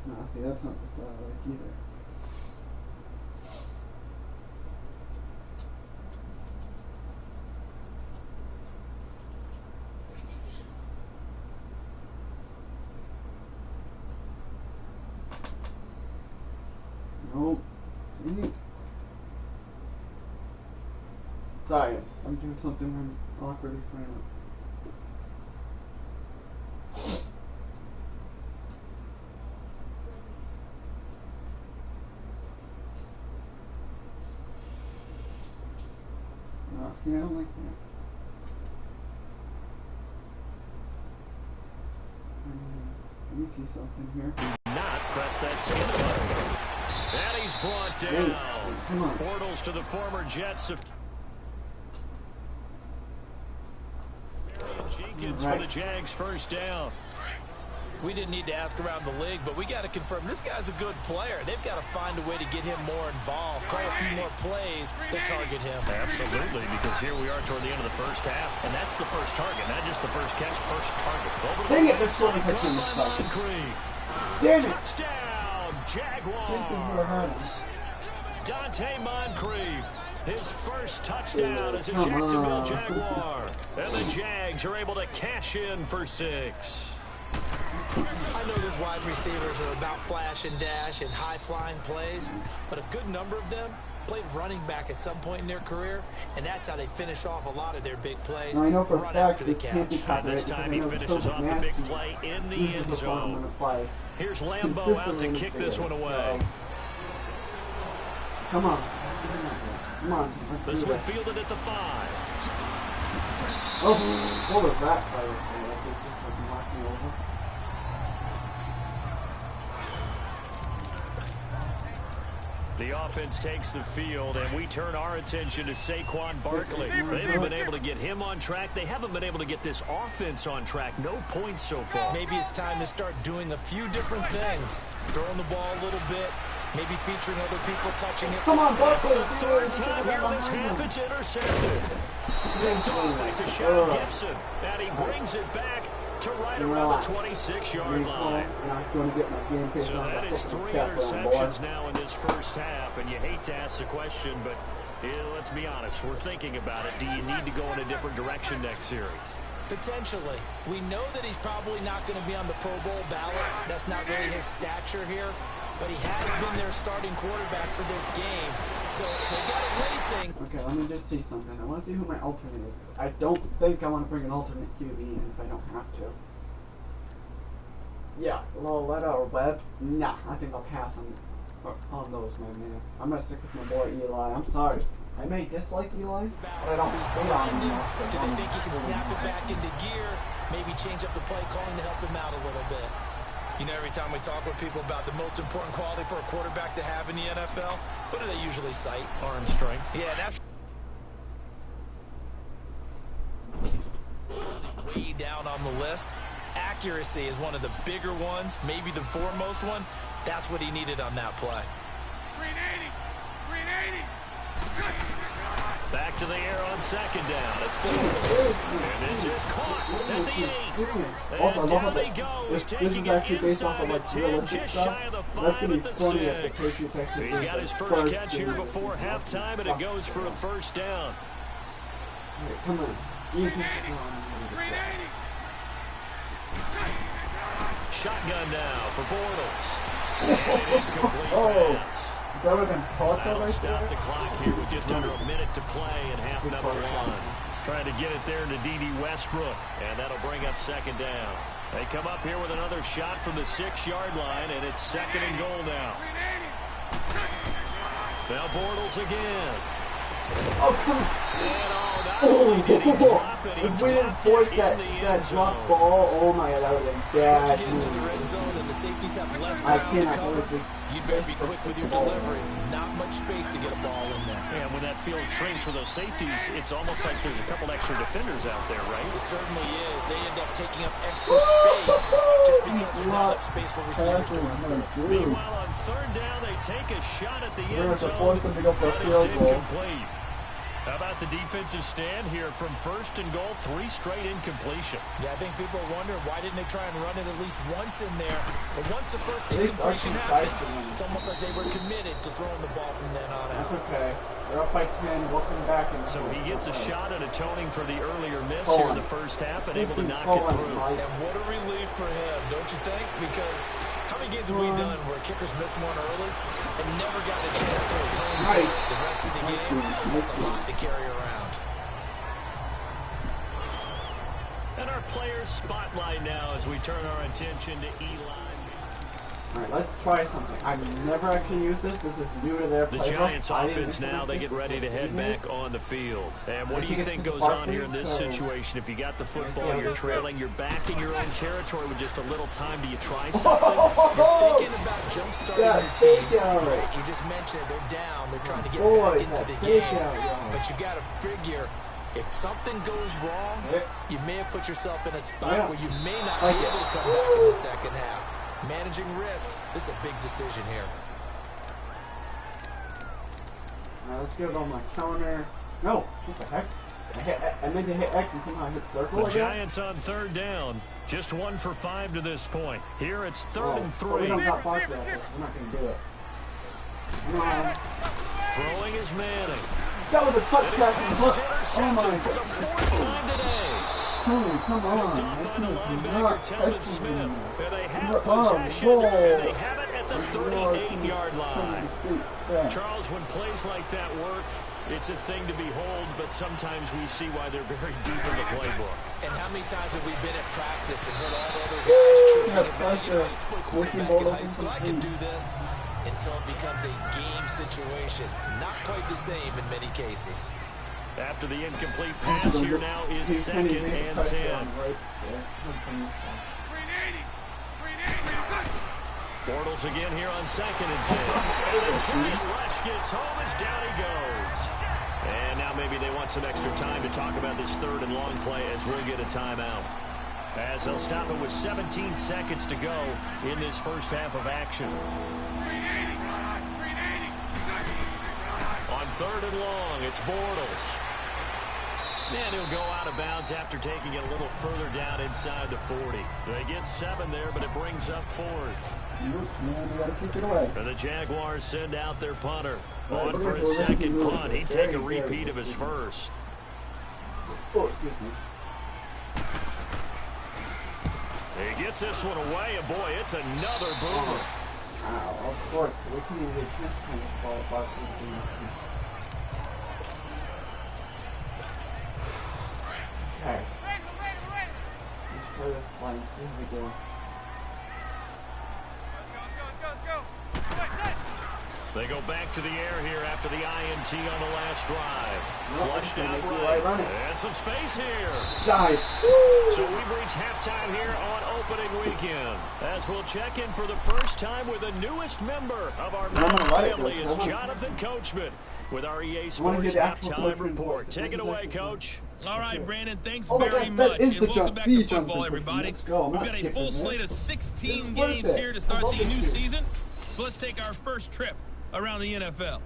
[SPEAKER 1] No, see, that's not the style I like either. Nope. Dang. Sorry, I'm doing something I'm awkwardly playing up. No, see, I don't like that. Let me see something here.
[SPEAKER 3] Not press that skin button. And he's brought down.
[SPEAKER 1] Wait, come on.
[SPEAKER 3] Bortles to the former Jets of Jenkins for the Jags first down.
[SPEAKER 4] We didn't need to ask around the league, but we got to confirm this guy's a good player. They've got to find a way to get him more involved, call a few more plays that target him.
[SPEAKER 3] Absolutely, because here we are toward the end of the first half, and that's the first target, not just the first catch, first target.
[SPEAKER 1] Dang it, there's so many touchdowns. Damn it!
[SPEAKER 3] Touchdown, Jaguars. Dante Moncrief, his first touchdown as a Jacksonville Jaguar. And the Jags are able to cash in for 6.
[SPEAKER 4] I know these wide receivers are about flash and dash and high-flying plays, but a good number of them played running back at some point in their career, and that's how they finish off a lot of their big plays.
[SPEAKER 1] Now, I know for
[SPEAKER 4] run
[SPEAKER 1] a fact
[SPEAKER 4] after the
[SPEAKER 1] this can't be
[SPEAKER 4] catch.
[SPEAKER 3] And this time he finishes off the big play in the end zone. Here's Lambeau out to kick this one away.
[SPEAKER 1] So. Come on. Come on.
[SPEAKER 3] This one fielded at the 5.
[SPEAKER 1] Oh, what was that play? They just like knocked me over.
[SPEAKER 3] The offense takes the field, and we turn our attention to Saquon Barkley. They haven't been able to get him on track. They haven't been able to get this offense on track. No points so far.
[SPEAKER 4] Maybe it's time to start doing a few different things. Throwing the ball a little bit, maybe featuring other people touching it.
[SPEAKER 1] Come on, Barkley!
[SPEAKER 3] For the third time here this half, it's intercepted. Picked off by Deshaun Gibson, and he brings it back to right around the 26-yard line. So that is 3 interceptions now in this first half, and you hate to ask the question, but let's be honest, we're thinking about it. Do you need to go in a different direction next series?
[SPEAKER 4] Potentially. We know that he's probably not going to be on the Pro Bowl ballot. That's not really his stature here. But he has been their starting quarterback for this game. So they got to weigh things.
[SPEAKER 1] Okay, let me just see something. I want to see who my alternate is. Because I don't think I want to bring an alternate QB in if I don't have to. Yeah, Loletta or Webb. Nah, I think I'll pass on those, my man. I'm gonna stick with my boy Eli. I'm sorry. I may dislike Eli, but I don't hate on him.
[SPEAKER 4] Do they think he can snap it back into gear? Maybe change up the play calling to help him out a little bit. You know, every time we talk with people about the most important quality for a quarterback to have in the NFL, what do they usually cite?
[SPEAKER 3] Arm strength.
[SPEAKER 4] Yeah, that's way down on the list. Accuracy is one of the bigger ones, maybe the foremost one. That's what he needed on that play.
[SPEAKER 2] 380.
[SPEAKER 3] Back to the air on second down. It's Bortles. And this is caught at the 8. And down he goes, taking it inside the 10, just shy of the 5 at the 6. He's got his first catch here before halftime, and it goes for a first down.
[SPEAKER 1] Come on.
[SPEAKER 2] 380.
[SPEAKER 3] Shotgun now for Bortles. And incomplete pass. That'll stop the clock here with just under a minute to play in half number 1. Trying to get it there to D.D. Westbrook, and that'll bring up second down. They come up here with another shot from the 6-yard line, and it's second and goal now. Now Bortles again.
[SPEAKER 1] Oh, come on.
[SPEAKER 3] And not only did he drop it, he
[SPEAKER 1] if we didn't
[SPEAKER 3] dropped
[SPEAKER 1] force
[SPEAKER 3] it in
[SPEAKER 1] that
[SPEAKER 3] the
[SPEAKER 1] drop
[SPEAKER 3] end zone.
[SPEAKER 1] ball, oh my god, that would have been bad.
[SPEAKER 4] Once you get into the red zone and the safeties have less
[SPEAKER 1] I
[SPEAKER 4] ground to
[SPEAKER 1] cannot
[SPEAKER 4] cover,
[SPEAKER 1] believe
[SPEAKER 4] you better be quick with your delivery. Not much space to get a ball in there.
[SPEAKER 3] And when that field shrinks for those safeties, it's almost like there's a couple extra defenders out there, right?
[SPEAKER 4] It certainly is. They end up taking up extra space just because there's not enough space for receivers to run through.
[SPEAKER 3] Meanwhile, on third down, they take a shot at the end zone,
[SPEAKER 1] force them to go for a
[SPEAKER 3] but it's
[SPEAKER 1] field goal.
[SPEAKER 3] incomplete. How about the defensive stand here from first and goal, 3 straight incompletion.
[SPEAKER 4] Yeah, I think people are wondering why didn't they try and run it at least once in there. But once the first incompletion happened, it's almost like they were committed to throwing the ball from then on out.
[SPEAKER 1] That's okay. They're up by 10. Welcome back.
[SPEAKER 3] So he gets a shot at atoning for the earlier miss here in the first half and able to knock it through.
[SPEAKER 4] And what a relief for him, don't you think? Because how many games have we done where kickers missed one early and never got a chance to atone for it the rest of the game? That's a lot to carry around.
[SPEAKER 3] And our players spotlight now as we turn our attention to Eli.
[SPEAKER 1] Alright, let's try something. I've never actually used this. This is new to their playbook.
[SPEAKER 3] The Giants offense now, they get ready to head back on the field. And what do you think goes on here in this situation? If you got the football, you're trailing, you're back in your own territory with just a little time. Do you try something?
[SPEAKER 4] You're thinking about jump-starting your team. Right? You just mentioned they're down. They're trying to get back into the game. But you got to figure, if something goes wrong, you may have put yourself in a spot where you may not be able to come back in the second half. Managing risk, this is a big decision here.
[SPEAKER 1] Alright, let's give it on my counter. No, what the heck? I meant to hit X and somehow I hit circle.
[SPEAKER 3] The Giants on third down. Just 1 for 5 to this point. Here it's third and 3.
[SPEAKER 1] We don't got box back there. We're not going to do it. Come on.
[SPEAKER 3] Throwing is Manning.
[SPEAKER 1] That was a touch pass.
[SPEAKER 3] Oh my. For the 4th time today.
[SPEAKER 1] Come on.
[SPEAKER 3] Dumped by the linebacker, Telvin Smith. And they have
[SPEAKER 1] Oh,
[SPEAKER 3] possession,
[SPEAKER 1] goal.
[SPEAKER 3] and they have it at the 38-yard line. Charles, when plays like that work, it's a thing to behold, but sometimes we see why they're very deep in the playbook.
[SPEAKER 4] And how many times have we been at practice and heard all the other guys chirping about, you know, I used to play quarterback in high school, I can do this, until it becomes a game situation. Not quite the same in many cases.
[SPEAKER 3] After the incomplete pass, here now is 2nd and 10. Bortles again here on 2nd and 10. And the giant rush gets home as down he goes. And now maybe they want some extra time to talk about this 3rd and long play as we'll get a timeout. As they'll stop it with 17 seconds to go in this first half of action. On 3rd and long, it's Bortles. And he'll go out of bounds after taking it a little further down inside the 40. They get 7 there, but it brings up 4th. And the Jaguars send out their punter. On for his 2nd punt. He'd take a repeat of his first.
[SPEAKER 1] Oh, excuse me.
[SPEAKER 3] He gets this one away, and boy, it's another boomer.
[SPEAKER 1] Wow, of course. We can use a chest ball apart. Okay. Let's try this play and see how we go.
[SPEAKER 3] They go back to the air here after the INT on the last drive. Flushed out right. And some space here.
[SPEAKER 1] Dive.
[SPEAKER 3] So we've reached halftime here on opening weekend. As we'll check in for the first time with the newest member of our family. It's Jonathan Coachman with our EA Sports halftime report. Take it away, Coach.
[SPEAKER 5] All right, Brandon, thanks very much. And welcome back to football, everybody. We've got a full slate of 16 games here to start the new season. So let's take our first trip around the NFL.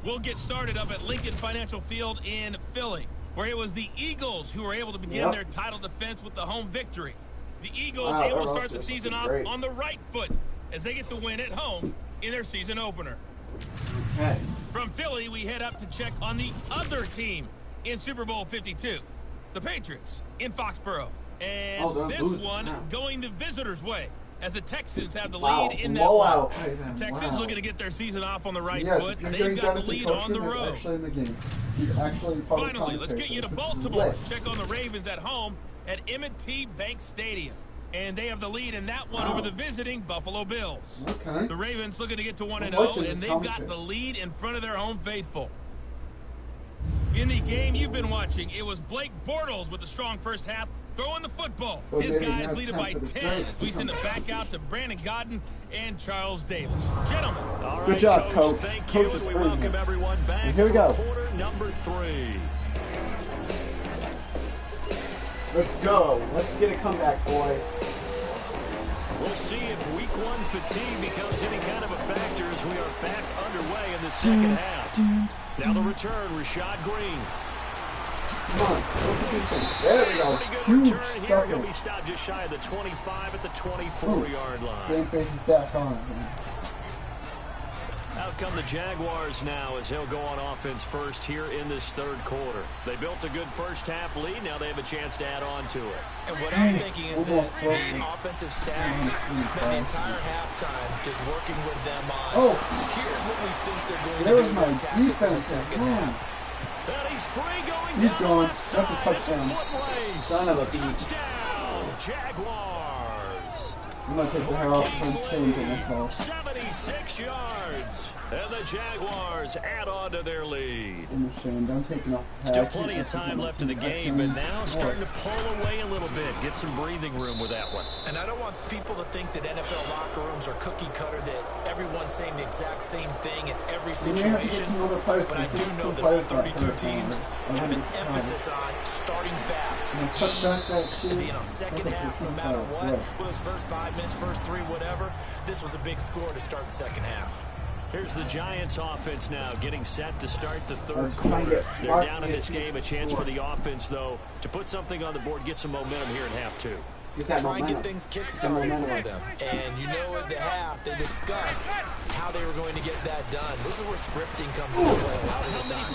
[SPEAKER 5] We'll get started up at Lincoln Financial Field in Philly, where it was the Eagles who were able to begin their title defense with the home victory. The Eagles able to start the season off on the right foot as they get the win at home in their season opener.
[SPEAKER 1] Okay.
[SPEAKER 5] From Philly, we head up to check on the other team in Super Bowl 52, the Patriots in Foxborough. And this one going the visitors' way, as the Texans have the lead in that one. The Texans looking to get their season off on the right foot. They've got the lead on the road. Finally, let's get you to Baltimore. Check on the Ravens at home at M&T Bank Stadium. And they have the lead in that one over the visiting Buffalo Bills.
[SPEAKER 1] Okay.
[SPEAKER 5] The Ravens looking to get to 1-0, and they've got the lead in front of their home faithful. In the game you've been watching, it was Blake Bortles with a strong first half, throwing the football. His guys lead it by 10 as we send it back out to Brandon Godden and Charles Davis. Gentlemen.
[SPEAKER 3] All right,
[SPEAKER 1] good job, Coach.
[SPEAKER 3] Thank you, and we welcome everyone back
[SPEAKER 1] and here we go.
[SPEAKER 3] for quarter number 3.
[SPEAKER 1] Let's go. Let's get a comeback, boys.
[SPEAKER 3] We'll see if week 1 fatigue becomes any kind of a factor as we are back underway in the second half. Now the return, Rashad Green.
[SPEAKER 1] Come on. There we go.
[SPEAKER 3] Pretty good return here. He'll be stopped just shy of the 25 at the 24-yard line.
[SPEAKER 1] Game face is back on.
[SPEAKER 3] Out come the Jaguars now as he'll go on offense first here in this third quarter. They built a good first half lead. Now they have a chance to add on to it.
[SPEAKER 4] And what I'm thinking is that the offensive staff spent the entire halftime just working with them on here's what we think they're going to do to attack us in the second half.
[SPEAKER 3] And he's free going
[SPEAKER 1] He's
[SPEAKER 3] down
[SPEAKER 1] gone.
[SPEAKER 3] the left
[SPEAKER 1] That's a
[SPEAKER 3] side.
[SPEAKER 1] touchdown.
[SPEAKER 3] Foot race.
[SPEAKER 1] Son of a beat.
[SPEAKER 3] Touchdown, Jaguars.
[SPEAKER 1] I'm going to take the hair off and change it myself.
[SPEAKER 3] 76 yards. And the Jaguars add on to their lead.
[SPEAKER 1] Don't take it off.
[SPEAKER 3] Still plenty of time left in the game, but now starting to pull away a little bit. Get some breathing room with that one.
[SPEAKER 4] And I don't want people to think that NFL locker rooms are cookie cutter, that everyone's saying the exact same thing in every situation. But I do know that all 32 teams have an emphasis on starting fast. And being on second half, no matter what. Whether it's first 5 minutes, first 3, whatever. This was a big score to start the second half.
[SPEAKER 3] Here's the Giants offense now getting set to start the third quarter. They're down in this game. A chance for the offense, though, to put something on the board, get some momentum here in half 2.
[SPEAKER 4] Try and get things kick-started for them. And you know at the half, they discussed how they were going to get that done. This is where scripting comes into play a lot of the time.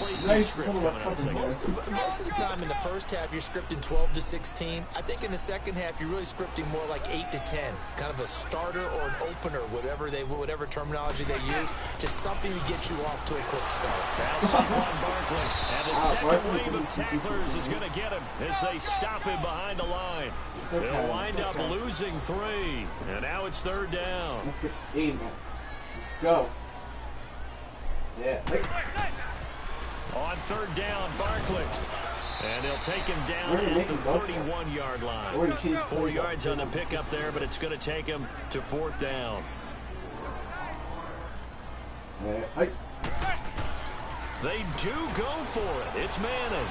[SPEAKER 4] Most of the time in the first half, you're scripting 12 to 16. I think in the second half, you're really scripting more like 8 to 10. Kind of a starter or an opener, whatever terminology they use. Just something to get you off to a quick start.
[SPEAKER 3] That's Saquon Barkley. And the second wave of tacklers is going to get him as they stop him behind the line. They'll wind up losing 3. And now it's third down.
[SPEAKER 1] Let's get aim. Let's go. That's it.
[SPEAKER 3] On third down, Barkley. And they'll take him down at the 31-yard line. 4 yards on the pickup there, but it's going to take him to fourth down. They do go for it. It's Manning.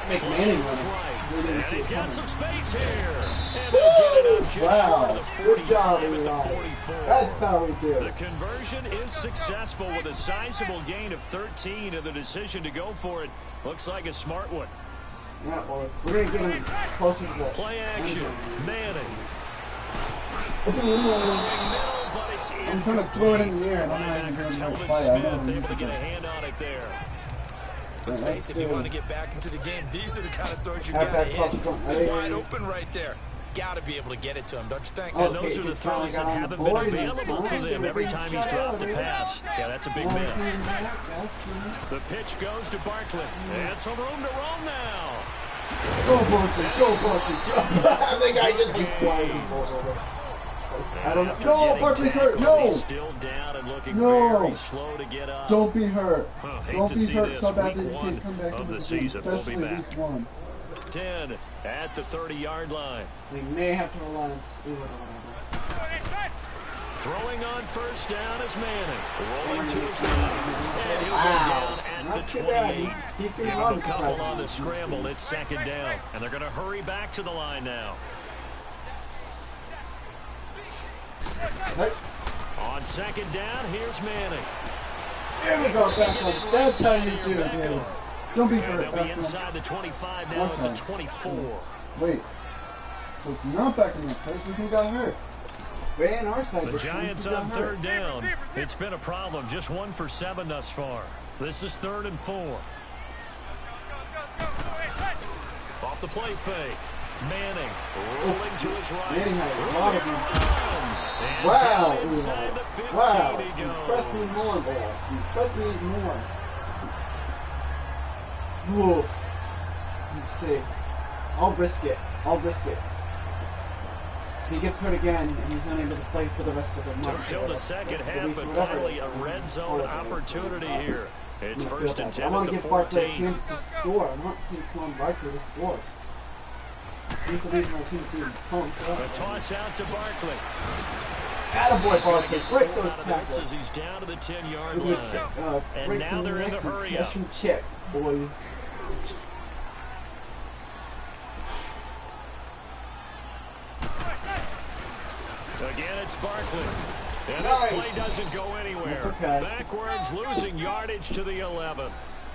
[SPEAKER 3] And he's got some space here. And they'll get it up just short of the 45 at the 44.
[SPEAKER 1] That's how we do.
[SPEAKER 3] The conversion is successful with a sizable gain of 13, and the decision to go for it looks like a smart one.
[SPEAKER 1] Yeah, well, we're going to get him closer to the
[SPEAKER 3] play action. Manning.
[SPEAKER 1] I'm trying to throw it in the air, and I'm not even going to play.
[SPEAKER 3] Smith able to get a hand on it there.
[SPEAKER 4] Let's face it, if you want to get back into the game, these are the kind of throws you got to hit. It's wide open right there. Got to be able to get it to him, don't you think?
[SPEAKER 3] And those are the throws that haven't been available to them every time he's dropped the pass. Yeah, that's a big miss. The pitch goes to Barkley. And some room to roam now.
[SPEAKER 1] Go, Barkley. Go, Barkley. The guy just keeps flying. I don't know. No, Barkley's hurt. No.
[SPEAKER 3] Still down and looking
[SPEAKER 1] No.
[SPEAKER 3] very slow to get up.
[SPEAKER 1] Don't be hurt. Don't be hurt
[SPEAKER 3] this.
[SPEAKER 1] so bad that
[SPEAKER 3] Week
[SPEAKER 1] you can't come back into the
[SPEAKER 3] season.
[SPEAKER 1] game, especially
[SPEAKER 3] we'll be back.
[SPEAKER 1] week 1.
[SPEAKER 3] 10 at the 30-yard line.
[SPEAKER 1] We may have to rely on Stewart or whatever.
[SPEAKER 3] Throwing on first down is Manning. Rolling to his left. And he'll go down at
[SPEAKER 1] Not
[SPEAKER 3] the
[SPEAKER 1] too
[SPEAKER 3] 28.
[SPEAKER 1] bad. Keep
[SPEAKER 3] Give
[SPEAKER 1] your
[SPEAKER 3] him
[SPEAKER 1] arms
[SPEAKER 3] a couple
[SPEAKER 1] crossed.
[SPEAKER 3] on the scramble. It's 2nd down. And they're going to hurry back to the line now.
[SPEAKER 1] Hey.
[SPEAKER 3] On 2nd down, here's Manning.
[SPEAKER 1] Here we go, Beckham. That's how you do it, dude. Don't be hurt,
[SPEAKER 3] They'll be
[SPEAKER 1] Beckham.
[SPEAKER 3] inside the 25 now at the 24.
[SPEAKER 1] Wait. So it's not Beckham that person who got hurt. Way on our side.
[SPEAKER 3] The Giants on 3rd down. It's been a problem. Just 1 for 7 thus far. This is 3rd and 4. Off the play fake. Manning rolling to his right.
[SPEAKER 1] Manning had a lot of them.
[SPEAKER 3] And
[SPEAKER 1] Wow.
[SPEAKER 3] down inside the 15
[SPEAKER 1] Wow.
[SPEAKER 3] he goes.
[SPEAKER 1] Impress me more, boy. Impress me more. Whoa. Let's see. I'll risk it. I'll risk it. He gets hurt again, and he's unable to play for the rest of the month.
[SPEAKER 3] Until the second half, but finally a red zone opportunity here. It's 1st and 10
[SPEAKER 1] I want
[SPEAKER 3] at
[SPEAKER 1] to
[SPEAKER 3] the
[SPEAKER 1] give Barkley a
[SPEAKER 3] 14.
[SPEAKER 1] chance to score. I want to see Quan Barkley to score. He's the reason our team's being pumped up.
[SPEAKER 3] A toss out to Barkley.
[SPEAKER 1] Attaboy, Barkley. Break those
[SPEAKER 3] As
[SPEAKER 1] tackles.
[SPEAKER 3] he's down to the 10-yard line. And
[SPEAKER 1] Break
[SPEAKER 3] now
[SPEAKER 1] some
[SPEAKER 3] they're in the
[SPEAKER 1] necks and
[SPEAKER 3] hurry
[SPEAKER 1] cash
[SPEAKER 3] up.
[SPEAKER 1] some checks, boys.
[SPEAKER 3] Again, it's Barkley. And
[SPEAKER 1] Nice.
[SPEAKER 3] this play doesn't go anywhere.
[SPEAKER 1] That's okay.
[SPEAKER 3] Backwards, losing yardage to the 11.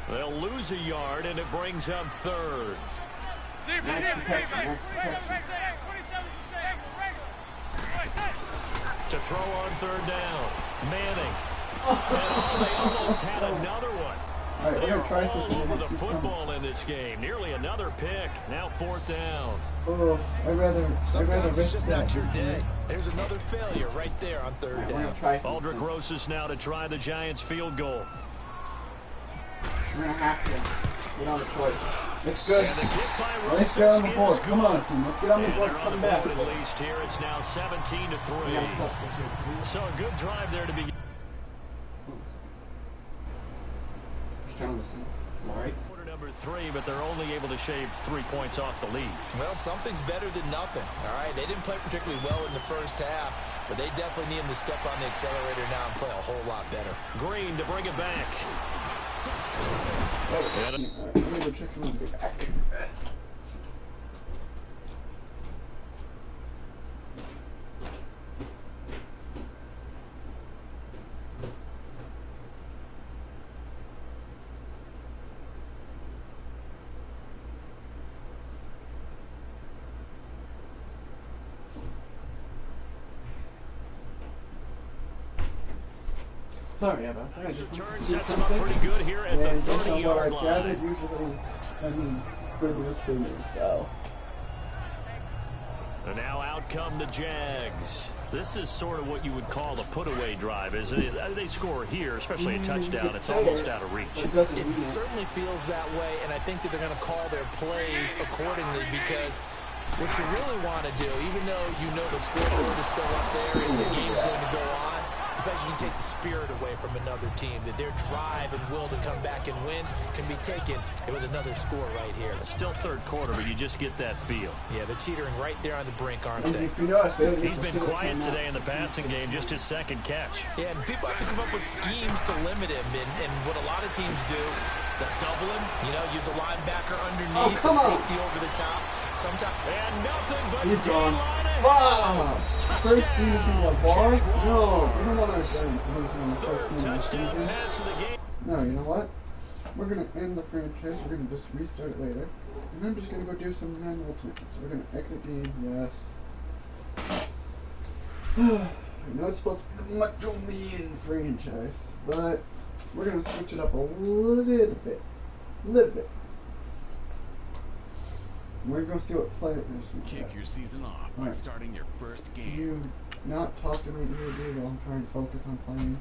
[SPEAKER 3] They'll lose a yard, and it brings up 3rd.
[SPEAKER 1] Nice protection, nice protection.
[SPEAKER 3] To throw on 3rd down. Manning. And they almost had another one.
[SPEAKER 1] All right, we're
[SPEAKER 3] They
[SPEAKER 1] going
[SPEAKER 3] are
[SPEAKER 1] to try
[SPEAKER 3] all
[SPEAKER 1] something.
[SPEAKER 3] over the football in this game. Nearly another pick. Now 4th down.
[SPEAKER 1] Oh, I'd rather
[SPEAKER 4] Sometimes it's
[SPEAKER 1] risk
[SPEAKER 4] just
[SPEAKER 1] that.
[SPEAKER 4] not your day. There's another failure right there on 3rd
[SPEAKER 1] We're
[SPEAKER 4] down.
[SPEAKER 1] going to try something.
[SPEAKER 3] Aldrich Rosas now to try the Giants field goal.
[SPEAKER 1] We're going to have to. We don't have a choice. It's good.
[SPEAKER 3] And the kick by
[SPEAKER 1] Let's
[SPEAKER 3] Rosas
[SPEAKER 1] get on the board.
[SPEAKER 3] is
[SPEAKER 1] Come
[SPEAKER 3] good.
[SPEAKER 1] on, team. Let's get on the
[SPEAKER 3] And
[SPEAKER 1] board.
[SPEAKER 3] they're on
[SPEAKER 1] Come
[SPEAKER 3] the
[SPEAKER 1] back.
[SPEAKER 3] board at least here. It's now 17-3. So a good drive there to begin.
[SPEAKER 1] Just trying to listen. All right.
[SPEAKER 3] Quarter number 3, but they're only able to shave 3 points off the lead.
[SPEAKER 4] Well, something's better than nothing. All right, they didn't play particularly well in the first half, but they definitely need him to step on the accelerator now and play a whole lot better.
[SPEAKER 3] Green to bring it back.
[SPEAKER 1] All right. Let me go check some of the back. Sorry about that.
[SPEAKER 3] Nice return sets him up pretty good here at the 30-yard line.
[SPEAKER 1] Gathered, usually, pretty much for me, so.
[SPEAKER 3] And now out come the Jags. This is sort of what you would call a put-away drive. Is it? They score here, especially a touchdown. It's almost out of reach.
[SPEAKER 4] It certainly feels that way, and I think that they're going to call their plays accordingly because what you really want to do, even though you know the scoreboard is still up there and the game's going to go on, in fact, you can take the spirit away from another team, that their drive and will to come back and win can be taken with another score right here.
[SPEAKER 3] It's still 3rd quarter, but you just get that feel.
[SPEAKER 4] Yeah, they're teetering right there on the brink, aren't
[SPEAKER 1] And
[SPEAKER 4] they?
[SPEAKER 1] if you notice,
[SPEAKER 3] He's been quiet today in the passing game, just his 2nd catch.
[SPEAKER 4] Yeah, and people have to come up with schemes to limit him, and what a lot of teams do, they'll double him, use a linebacker underneath, a safety over the top. Sometimes,
[SPEAKER 3] and nothing but
[SPEAKER 1] He's gone.
[SPEAKER 3] D-line ahead.
[SPEAKER 1] Wow! First
[SPEAKER 3] Touchdown.
[SPEAKER 1] using the bars? No, we don't want our guns losing on the first
[SPEAKER 3] 3rd
[SPEAKER 1] game of the
[SPEAKER 3] touchdown
[SPEAKER 1] season.
[SPEAKER 3] pass of the game.
[SPEAKER 1] No, you know what? We're going to end the franchise. We're going to just restart it later. And I'm just going to go do some non-ultimate. So we're going to exit game, yes. I know it's supposed to be the Macho Man franchise, but we're going to switch it up a little bit. We're going to see what players we
[SPEAKER 2] Kick
[SPEAKER 1] get.
[SPEAKER 2] your season off by
[SPEAKER 1] Alright.
[SPEAKER 2] starting your first
[SPEAKER 1] Can
[SPEAKER 2] game.
[SPEAKER 1] you not talk to my ear, dude, while I'm trying to focus on playing?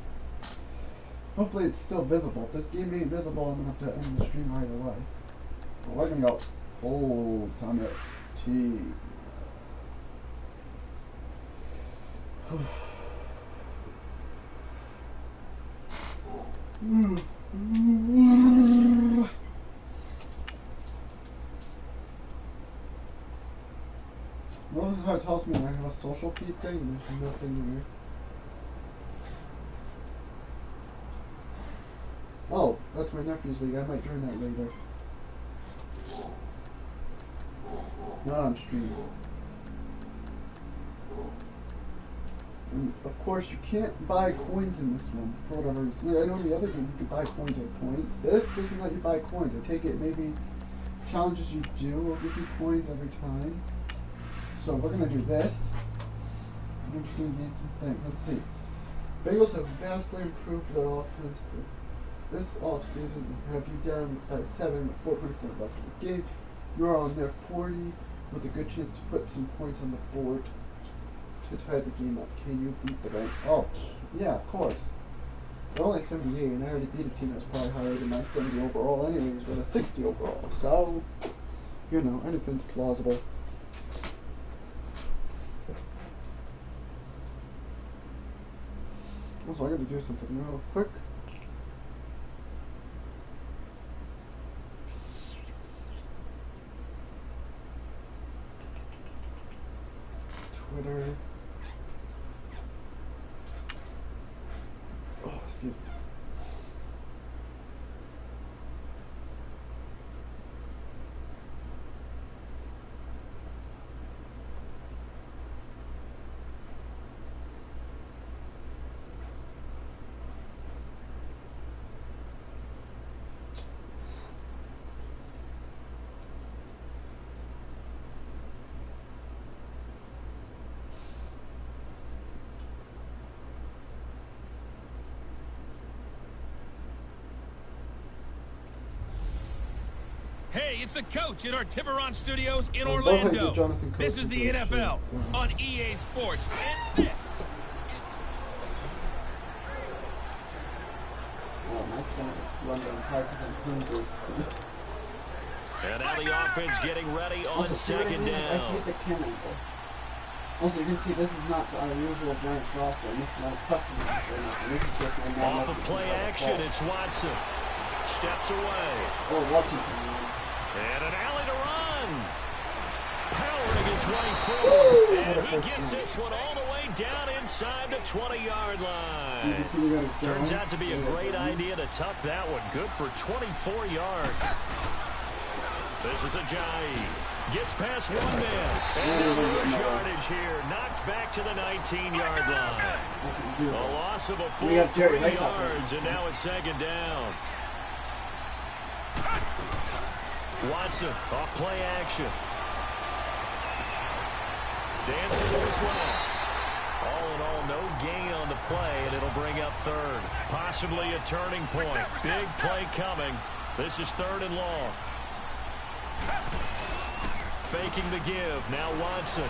[SPEAKER 1] Hopefully it's still visible. If this game ain't visible, I'm going to have to end the stream right away. But we're going to go Ultimate Team. Notice how it tells me I have a social feed thing and there's nothing there. Oh, that's my nephew's league. I might join that later. Not on stream. And of course, you can't buy coins in this one for whatever reason. I know in the other game you could buy coins or points. This doesn't let you buy coins. I take it maybe challenges you do will give you coins every time. So we're gonna do this. I'm just gonna get some things. Let's see. Bengals have vastly improved their offense. This offseason have you down by 7 with 4:24 left in the game. You're on their 40 with a good chance to put some points on the board to tie the game up. Can you beat the rank? Oh, yeah, of course. They're only 78, and I already beat a team that's probably higher than my 70 overall anyways, with a 60 overall. So, you know, anything's plausible. Also, I gotta do something real quick. Twitter. Oh, excuse me.
[SPEAKER 5] Hey, it's the coach at our Tiburon Studios in Orlando. This is the NFL on EA Sports, and this is...
[SPEAKER 3] And now the offense getting ready on second down.
[SPEAKER 1] I hate the camera. Also, you can see this is not our usual Giants roster, and this is not custom roster.
[SPEAKER 3] Off of play action, it's Watson. Steps away.
[SPEAKER 1] Oh, Watson.
[SPEAKER 3] And an alley to run. Powering his way forward. And he gets this one all the way down inside the 20-yard line. Turns out to be a great idea to tuck that one. Good for 24 yards. This is Ajayi. Gets past one man. And no yardage here. Knocked back to the 19-yard line. A loss of a full 3 yards, and now it's second down. Watson off play action. Dancing to his left. All in all, no gain on the play, and it'll bring up third. Possibly a turning point. Big play coming. This is 3rd and long. Faking the give. Now Watson.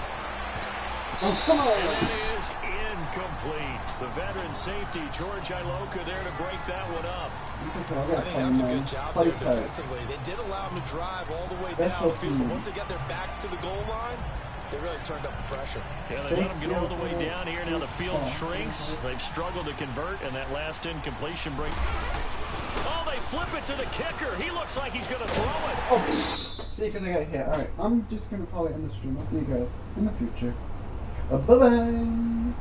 [SPEAKER 1] Oh, come on.
[SPEAKER 3] And that is incomplete. The veteran safety, George Iloka, there to break that one up.
[SPEAKER 4] I think that was a good job there defensively. They did allow them to drive all the way down the field, but once they got their backs to the goal line, they really turned up the pressure.
[SPEAKER 3] Yeah, they let them get all the way down here. Now the field shrinks. They've struggled to convert, and that last incompletion break. Oh, they flip it to the kicker. He looks like he's going to throw it.
[SPEAKER 1] Oh, see, because I got hit. All right, I'm just going to probably end the stream. I'll see you guys in the future. Bye-bye.